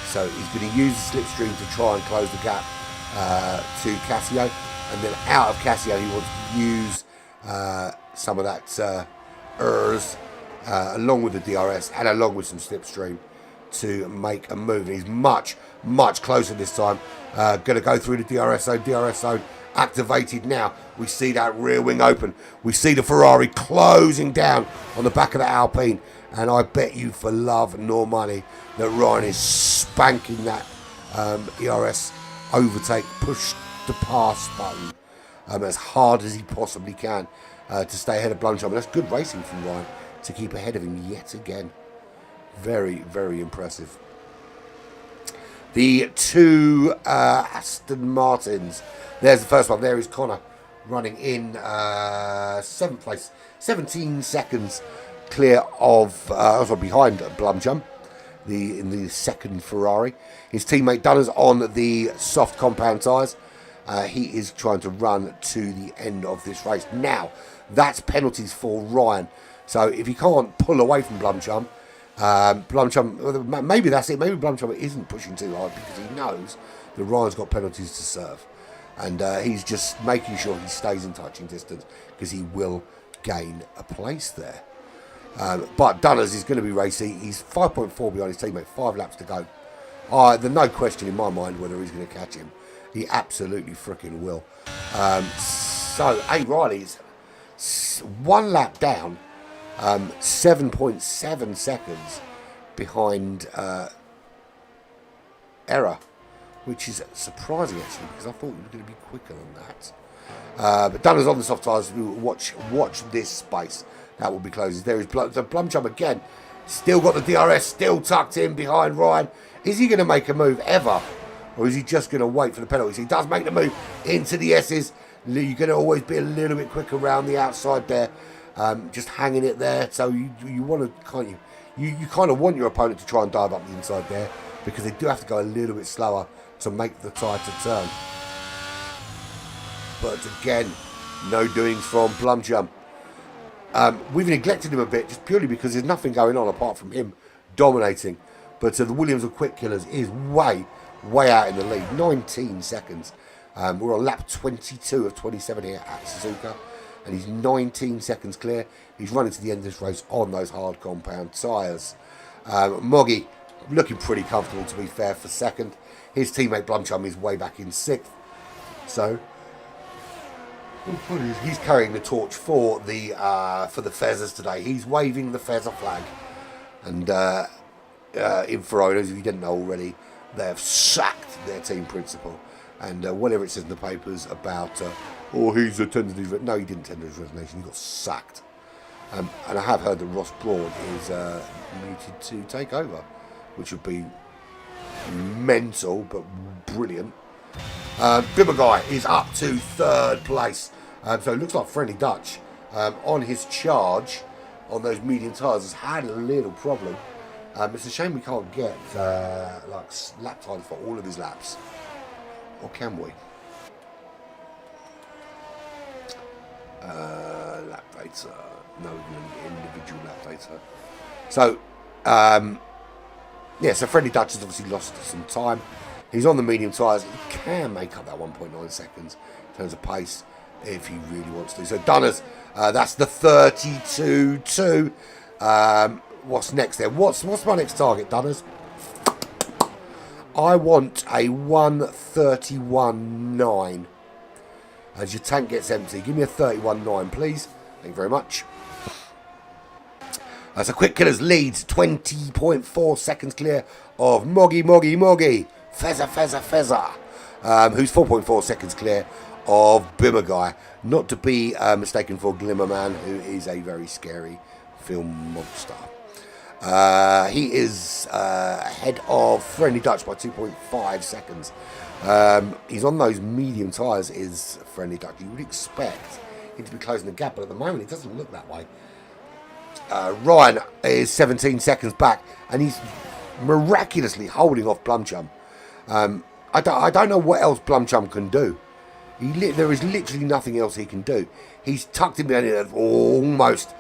Speaker 1: So he's going to use the slipstream to try and close the gap to Casio, and then out of Casio he wants to use some of that ERS along with the DRS and along with some slipstream to make a move. He's much closer this time. Going to go through the DRS zone activated now. We see that rear wing open. We see the Ferrari closing down on the back of the Alpine, and I bet you for love nor money that Ryan is spanking that ERS overtake, push the pass button as hard as he possibly can to stay ahead of Blumchum. And that's good racing from Ryan to keep ahead of him yet again. Very impressive. The two Aston Martins. There's the first one. There is Connor running in 7th place, 17 seconds clear of behind Blumchum. In the second Ferrari. His teammate Dunner's on the soft compound tyres. He is trying to run to the end of this race. Now, that's penalties for Ryan. So if he can't pull away from Blumchum, maybe that's it. Maybe Blumchum isn't pushing too hard because he knows that Ryan's got penalties to serve. And he's just making sure he stays in touching distance because he will gain a place there. But Dunners is going to be racy. He's 5.4 behind his teammate, 5 laps to go. There's no question in my mind whether he's going to catch him. He absolutely freaking will. So, A. Riley's 1 lap down, 7.7 seconds behind Error, which is surprising actually because I thought he was going to be quicker than that. But Dunners on the soft tyres. Watch this space. That will be closed. There is Blumchum again. Still got the DRS, still tucked in behind Ryan. Is he going to make a move ever? Or is he just going to wait for the penalties? He does make the move into the S's. You're going to always be a little bit quicker around the outside there. Just hanging it there. So you want to you kind of want your opponent to try and dive up the inside there because they do have to go a little bit slower to make the tighter turn. But again, no doings from Blumchum. We've neglected him a bit just purely because there's nothing going on apart from him dominating. But the Williams of Quick Killers is way out in the lead. 19 seconds. We're on lap 22 of 27 here at Suzuka. And he's 19 seconds clear. He's running to the end of this race on those hard compound tyres. Moggy looking pretty comfortable, to be fair, for second. His teammate Blumchum is way back in sixth. So he's carrying the torch for the Fezzers today. He's waving the Fezzer flag. And in Feronas, if you didn't know already, they have sacked their team principal. And whatever it says in the papers about, he's attended his... No, he didn't attend his resignation. He got sacked. And I have heard that Ross Broad is muted to take over, which would be mental, but brilliant. Bimmer Guy is up to third place. So it looks like Friendly Dutch on his charge on those medium tyres has had a little problem. It's a shame we can't get like lap times for all of his laps. Or can we? Lap data. No, individual lap data. So, so Friendly Dutch has obviously lost some time. He's on the medium tyres. He can make up that 1.9 seconds in terms of pace if he really wants to. So Dunners, that's the 32.2. What's next there? What's my next target, Dunners? I want a 1:31.9. As your tank gets empty, give me a 31.9, please. Thank you very much. So Quick Killers leads 20.4 seconds clear of Moggy. Fezzer. Who's 4.4 seconds clear of Bimmer Guy. Not to be mistaken for Glimmer Man, who is a very scary film monster. He is ahead of Friendly Dutch by 2.5 seconds. He's on those medium tyres, is Friendly Dutch. You would expect him to be closing the gap, but at the moment it doesn't look that way. Ryan is 17 seconds back, and he's miraculously holding off Blumchum. I don't know what else Blumchum can do. There is literally nothing else he can do. He's tucked him down in almost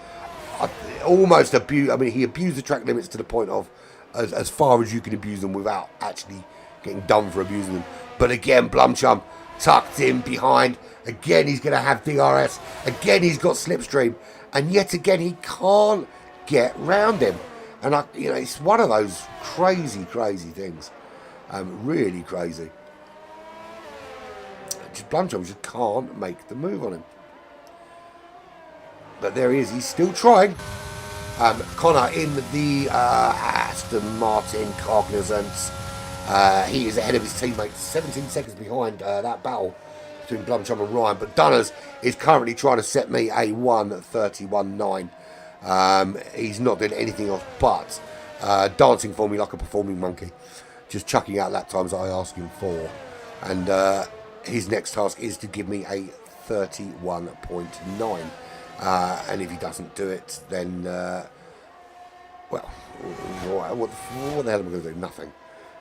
Speaker 1: abused. I mean, he abused the track limits to the point of as far as you can abuse them without actually getting done for abusing them. But again, Blumchum tucked in behind. Again, he's going to have DRS. Again, he's got slipstream. And yet again, he can't get round him. And, it's one of those crazy things. Really crazy. Blumchum just can't make the move on him. But there he is. He's still trying. Connor in the Aston Martin Cognizance. He is ahead of his teammates, 17 seconds behind that battle between Blumchum and Ryan. But Dunners is currently trying to set me a 1:31.9. He's not doing anything else but dancing for me like a performing monkey. Just chucking out lap times I ask him for. And his next task is to give me a 31.9. And if he doesn't do it, then, what the hell am I going to do?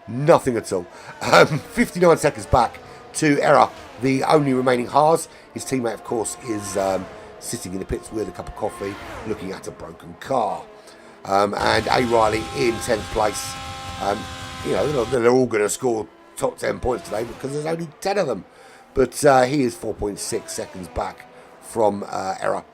Speaker 1: Nothing at all. 59 seconds back to Error, the only remaining Haas. His teammate, of course, is sitting in the pits with a cup of coffee, looking at a broken car. And A. Riley in 10th place. They're all going to score top 10 points today because there's only 10 of them. But he is 4.6 seconds back from Error.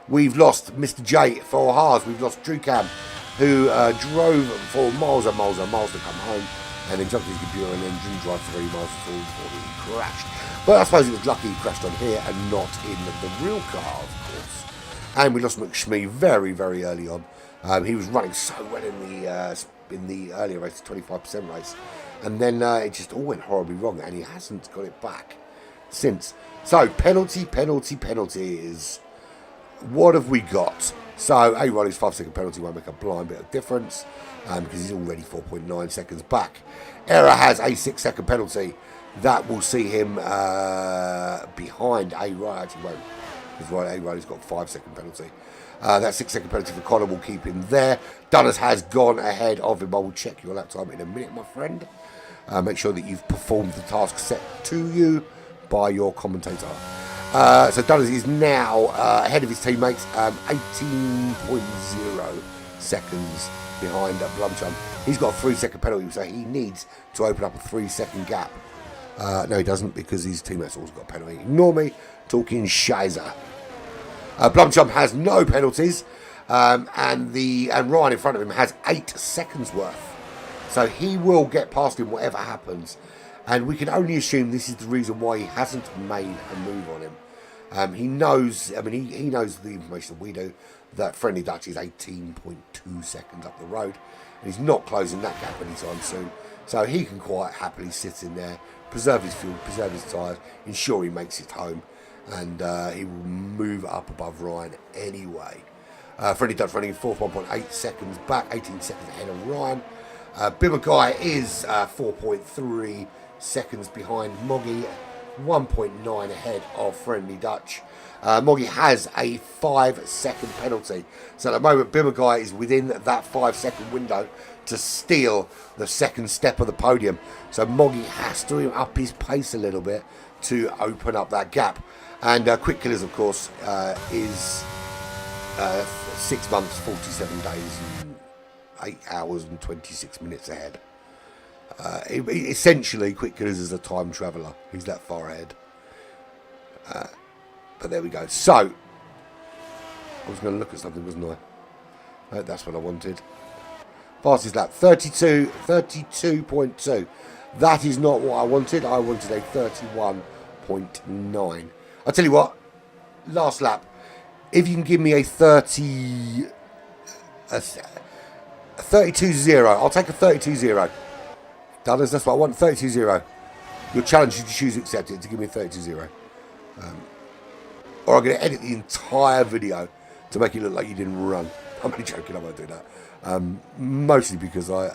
Speaker 1: We've lost Mr. J for Haas. We've lost Drew Cam, who drove for miles to come home, and then jumped his computer and then Drew drive 3 miles before he crashed. But I suppose it was lucky he crashed on here and not in the real car, of course. And we lost McShmee very early on. He was running so well in the earlier race, the 25% race, and then it just all went horribly wrong, and he hasn't got it back since. So penalties. What have we got? So A. Riley's 5-second penalty won't make a blind bit of difference because he's already 4.9 seconds back. Error has a 6-second penalty. That will see him behind A. Riley. Actually won't, because A. Riley's got a 5-second penalty. That 6-second penalty for Connor will keep him there. Dunners has gone ahead of him. I will check your lap time in a minute, my friend. Make sure that you've performed the task set to you by your commentator. So Dunners is now ahead of his teammates, 18.0 seconds behind Blumchum. He's got a 3-second penalty, so he needs to open up a 3-second gap. No, he doesn't, because his teammates also got a penalty. Ignore me, talking shizer. Blumchum has no penalties, and Ryan in front of him has 8 seconds worth. So he will get past him whatever happens. And we can only assume this is the reason why he hasn't made a move on him. He knows, he knows the information that we do, that Friendly Dutch is 18.2 seconds up the road. And he's not closing that gap anytime soon. So he can quite happily sit in there, preserve his fuel, preserve his tyres, ensure he makes it home. And he will move up above Ryan anyway. Friendly Dutch running 1.8 seconds back, 18 seconds ahead of Ryan. Bimmerguy is 4.3 seconds behind Moggy, 1.9 ahead of Friendly Dutch. Moggy has a 5-second penalty. So at the moment, Bimmerguy is within that 5-second window to steal the second step of the podium. So Moggy has to up his pace a little bit to open up that gap. And Quick Killers, of course, is 6 months, 47 days, and 8 hours and 26 minutes ahead. Essentially, Quick Killers is a time traveller. He's that far ahead. But there we go. So, I was going to look at something, wasn't I? No, that's what I wanted. Fastest lap, 32.2. That is not what I wanted. I wanted a 31.9. I'll tell you what, last lap, if you can give me a 32.0, I'll take a 32.0. Dunners, that's what I want, 32.0. Your challenge is to choose accept it to give me a 32.0. Or I'm going to edit the entire video to make it look like you didn't run. I'm only joking, I won't do that. Mostly because I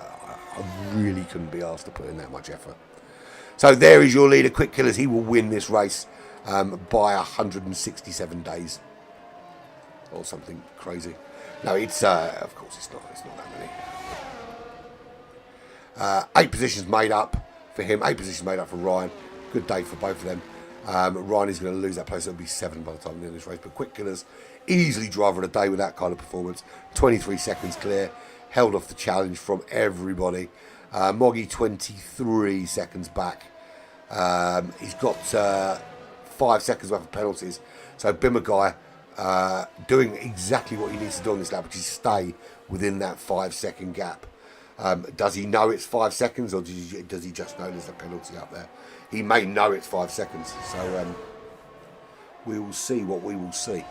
Speaker 1: really couldn't be asked to put in that much effort. So there is your leader, Quick Killers. He will win this race by 167 days. Or something crazy. No, it's, of course it's not that many. 8 positions made up for him, 8 positions made up for Ryan. Good day for both of them. Ryan is going to lose that place. It'll be 7 by the time we end this race. But Quick Killers, easily driver of the day with that kind of performance. 23 seconds clear. Held off the challenge from everybody. Moggy 23 seconds back. He's got 5 seconds worth of penalties. So Bimmerguy doing exactly what he needs to do on this lap, which is stay within that 5-second gap. Does he know it's 5 seconds, or does he just know there's a penalty up there? He may know it's 5 seconds, so we will see what we will see.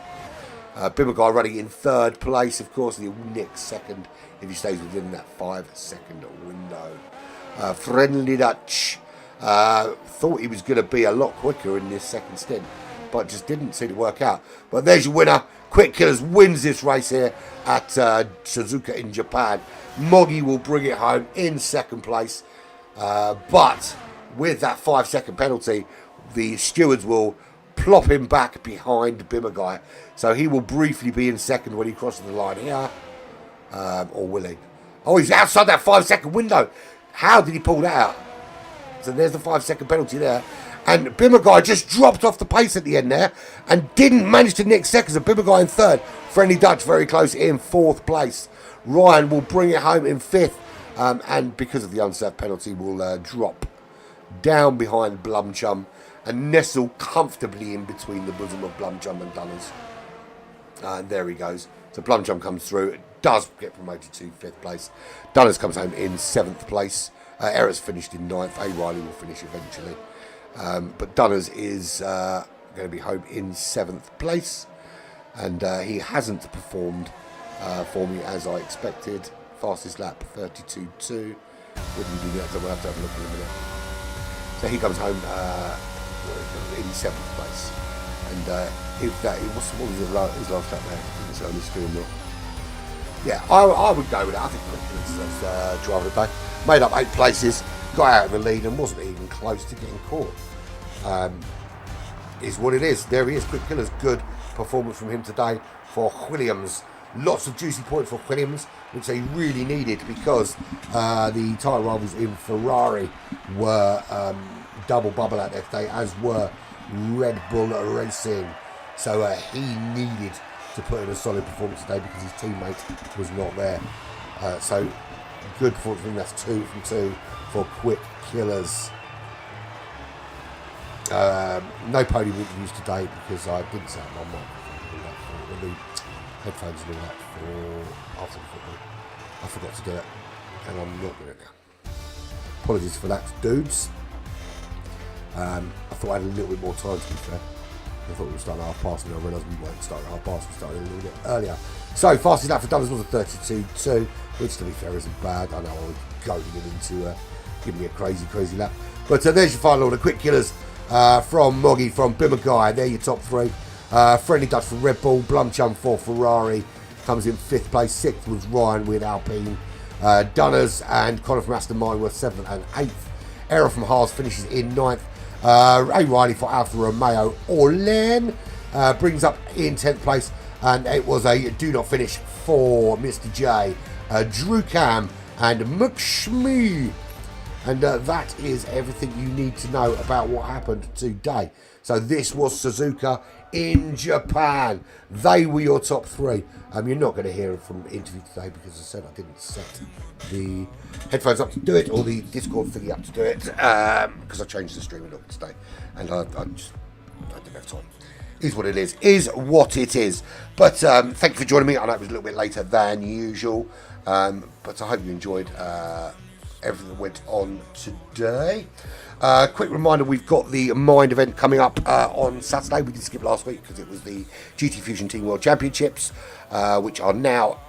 Speaker 1: Bimmerguy running in 3rd place, of course. He'll nick 2nd if he stays within that 5-second window. Friendly Dutch thought he was going to be a lot quicker in this second stint, but just didn't seem to work out. But there's your winner. Quick Killers wins this race here at Suzuka in Japan. Moggy will bring it home in 2nd place, but with that 5-second penalty, the stewards will plop him back behind Bimmerguy. So he will briefly be in 2nd when he crosses the line here. Or will he? Oh, he's outside that 5-second window. How did he pull that out? So there's the 5-second penalty there. And Bimmerguy just dropped off the pace at the end there and didn't manage to nick 2nd. So Bimmerguy in 3rd. Friendly Dutch very close in 4th place. Ryan will bring it home in 5th. And because of the unserved penalty, will drop down behind Blumchum and nestle comfortably in between the bosom of Blumchum and Dunners. And there he goes. So Blumchum comes through, does get promoted to 5th place. Dunners comes home in 7th place. Errors finished in 9th. A. Riley will finish eventually. But Dunners is going to be home in 7th place. And he hasn't performed for me as I expected. Fastest lap, 32.2. What did he do next? We'll have to have a look in a minute. So he comes home in 7th place. And if that, what was his last lap there? It's only still not. Yeah, I would go with that. I think Quick Killers driver of the day. Made up 8 places, got out of the lead and wasn't even close to getting caught. Is what it is. There he is, Quick Killers. Good performance from him today for Williams. Lots of juicy points for Williams, which they really needed because the tyre rivals in Ferrari were double bubble out there today, as were Red Bull Racing. So he needed to put in a solid performance today because his teammate was not there. So good performance from him. That's 2 from 2 for Quick Killers. No podium interviews today because I didn't set up my microphone and the headphones and all that for after the football. I forgot to do it, and I'm not doing it now. Apologies for that, dudes. I thought I had a little bit more time, to be fair. I thought we were starting at 1:30, and I realised we weren't starting at 1:30, we started a little bit earlier. So, fastest lap for Dunners was a 32.2, which, to be fair, isn't bad. I know I was goading him into giving me a crazy lap. But there's your final order. Quick Killers from Moggy, from Bimmerguy. They're your top 3. Friendly Dutch for Red Bull. Blumchum for Ferrari. Comes in 5th place. 6th was Ryan with Alpine. Dunners and Connor from Aston Martin were 7th and 8th. Error from Haas finishes in 9th. Ray Riley for Alfa Romeo Orlen brings up in 10th place, and it was a do not finish for Mr. J, Drew Cam and McShmee. And that is everything you need to know about what happened today. So this was Suzuka in Japan. They were your top 3. You're not going to hear it from interview today because, as I said, I didn't set the headphones up to do it, or the Discord thingy up to do it, because I changed the streaming up today, and I didn't have time. Is what it is what it is. But thank you for joining me. I know it was a little bit later than usual, but I hope you enjoyed everything that went on today. Quick reminder, we've got the Mind event coming up on Saturday. We did skip last week because it was the GT Fusion Team World Championships, which have now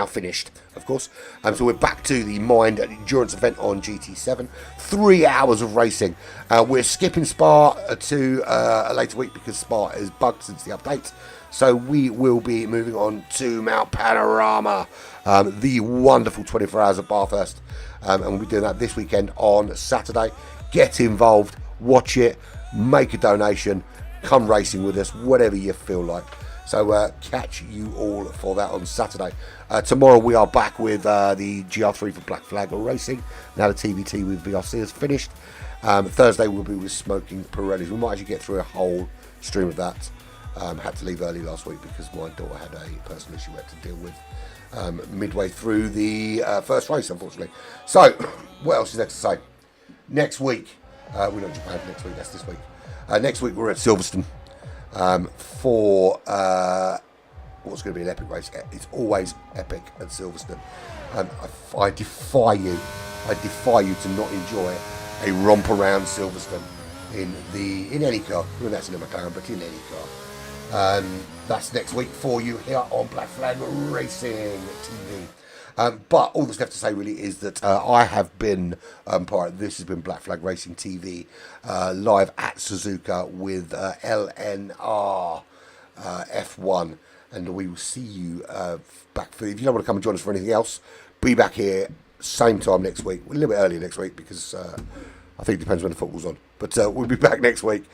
Speaker 1: finished, of course. So we're back to the Mind endurance event on GT7. 3 hours of racing. We're skipping Spa to a later week because Spa is bugged since the update. So we will be moving on to Mount Panorama, the wonderful 24 hours of Bathurst. And we'll be doing that this weekend on Saturday. Get involved, watch it, make a donation, come racing with us, whatever you feel like. So catch you all for that on Saturday. Tomorrow we are back with the GR3 for Black Flag Racing. Now the TVT with VRC is finished. Thursday we'll be with Smoking Pirellis. We might actually get through a whole stream of that. Had to leave early last week because my daughter had a personal issue we had to deal with midway through the first race, unfortunately. So, what else is there to say? Next week, we're not in Japan next week, that's this week. Next week we're at Silverstone for what's going to be an epic race. It's always epic at Silverstone. I defy you to not enjoy a romp around Silverstone in any car. Well, that's in a McLaren, but in any car. That's next week for you here on Black Flag Racing TV. But all that's left to say really is that I have been this has been Black Flag Racing TV live at Suzuka with LNR F1, and we will see you back for. If you don't want to come and join us for anything else, be back here same time next week. A little bit earlier next week because I think it depends when the football's on. But we'll be back next week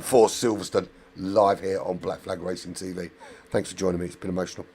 Speaker 1: for Silverstone live here on Black Flag Racing TV. Thanks for joining me. It's been emotional.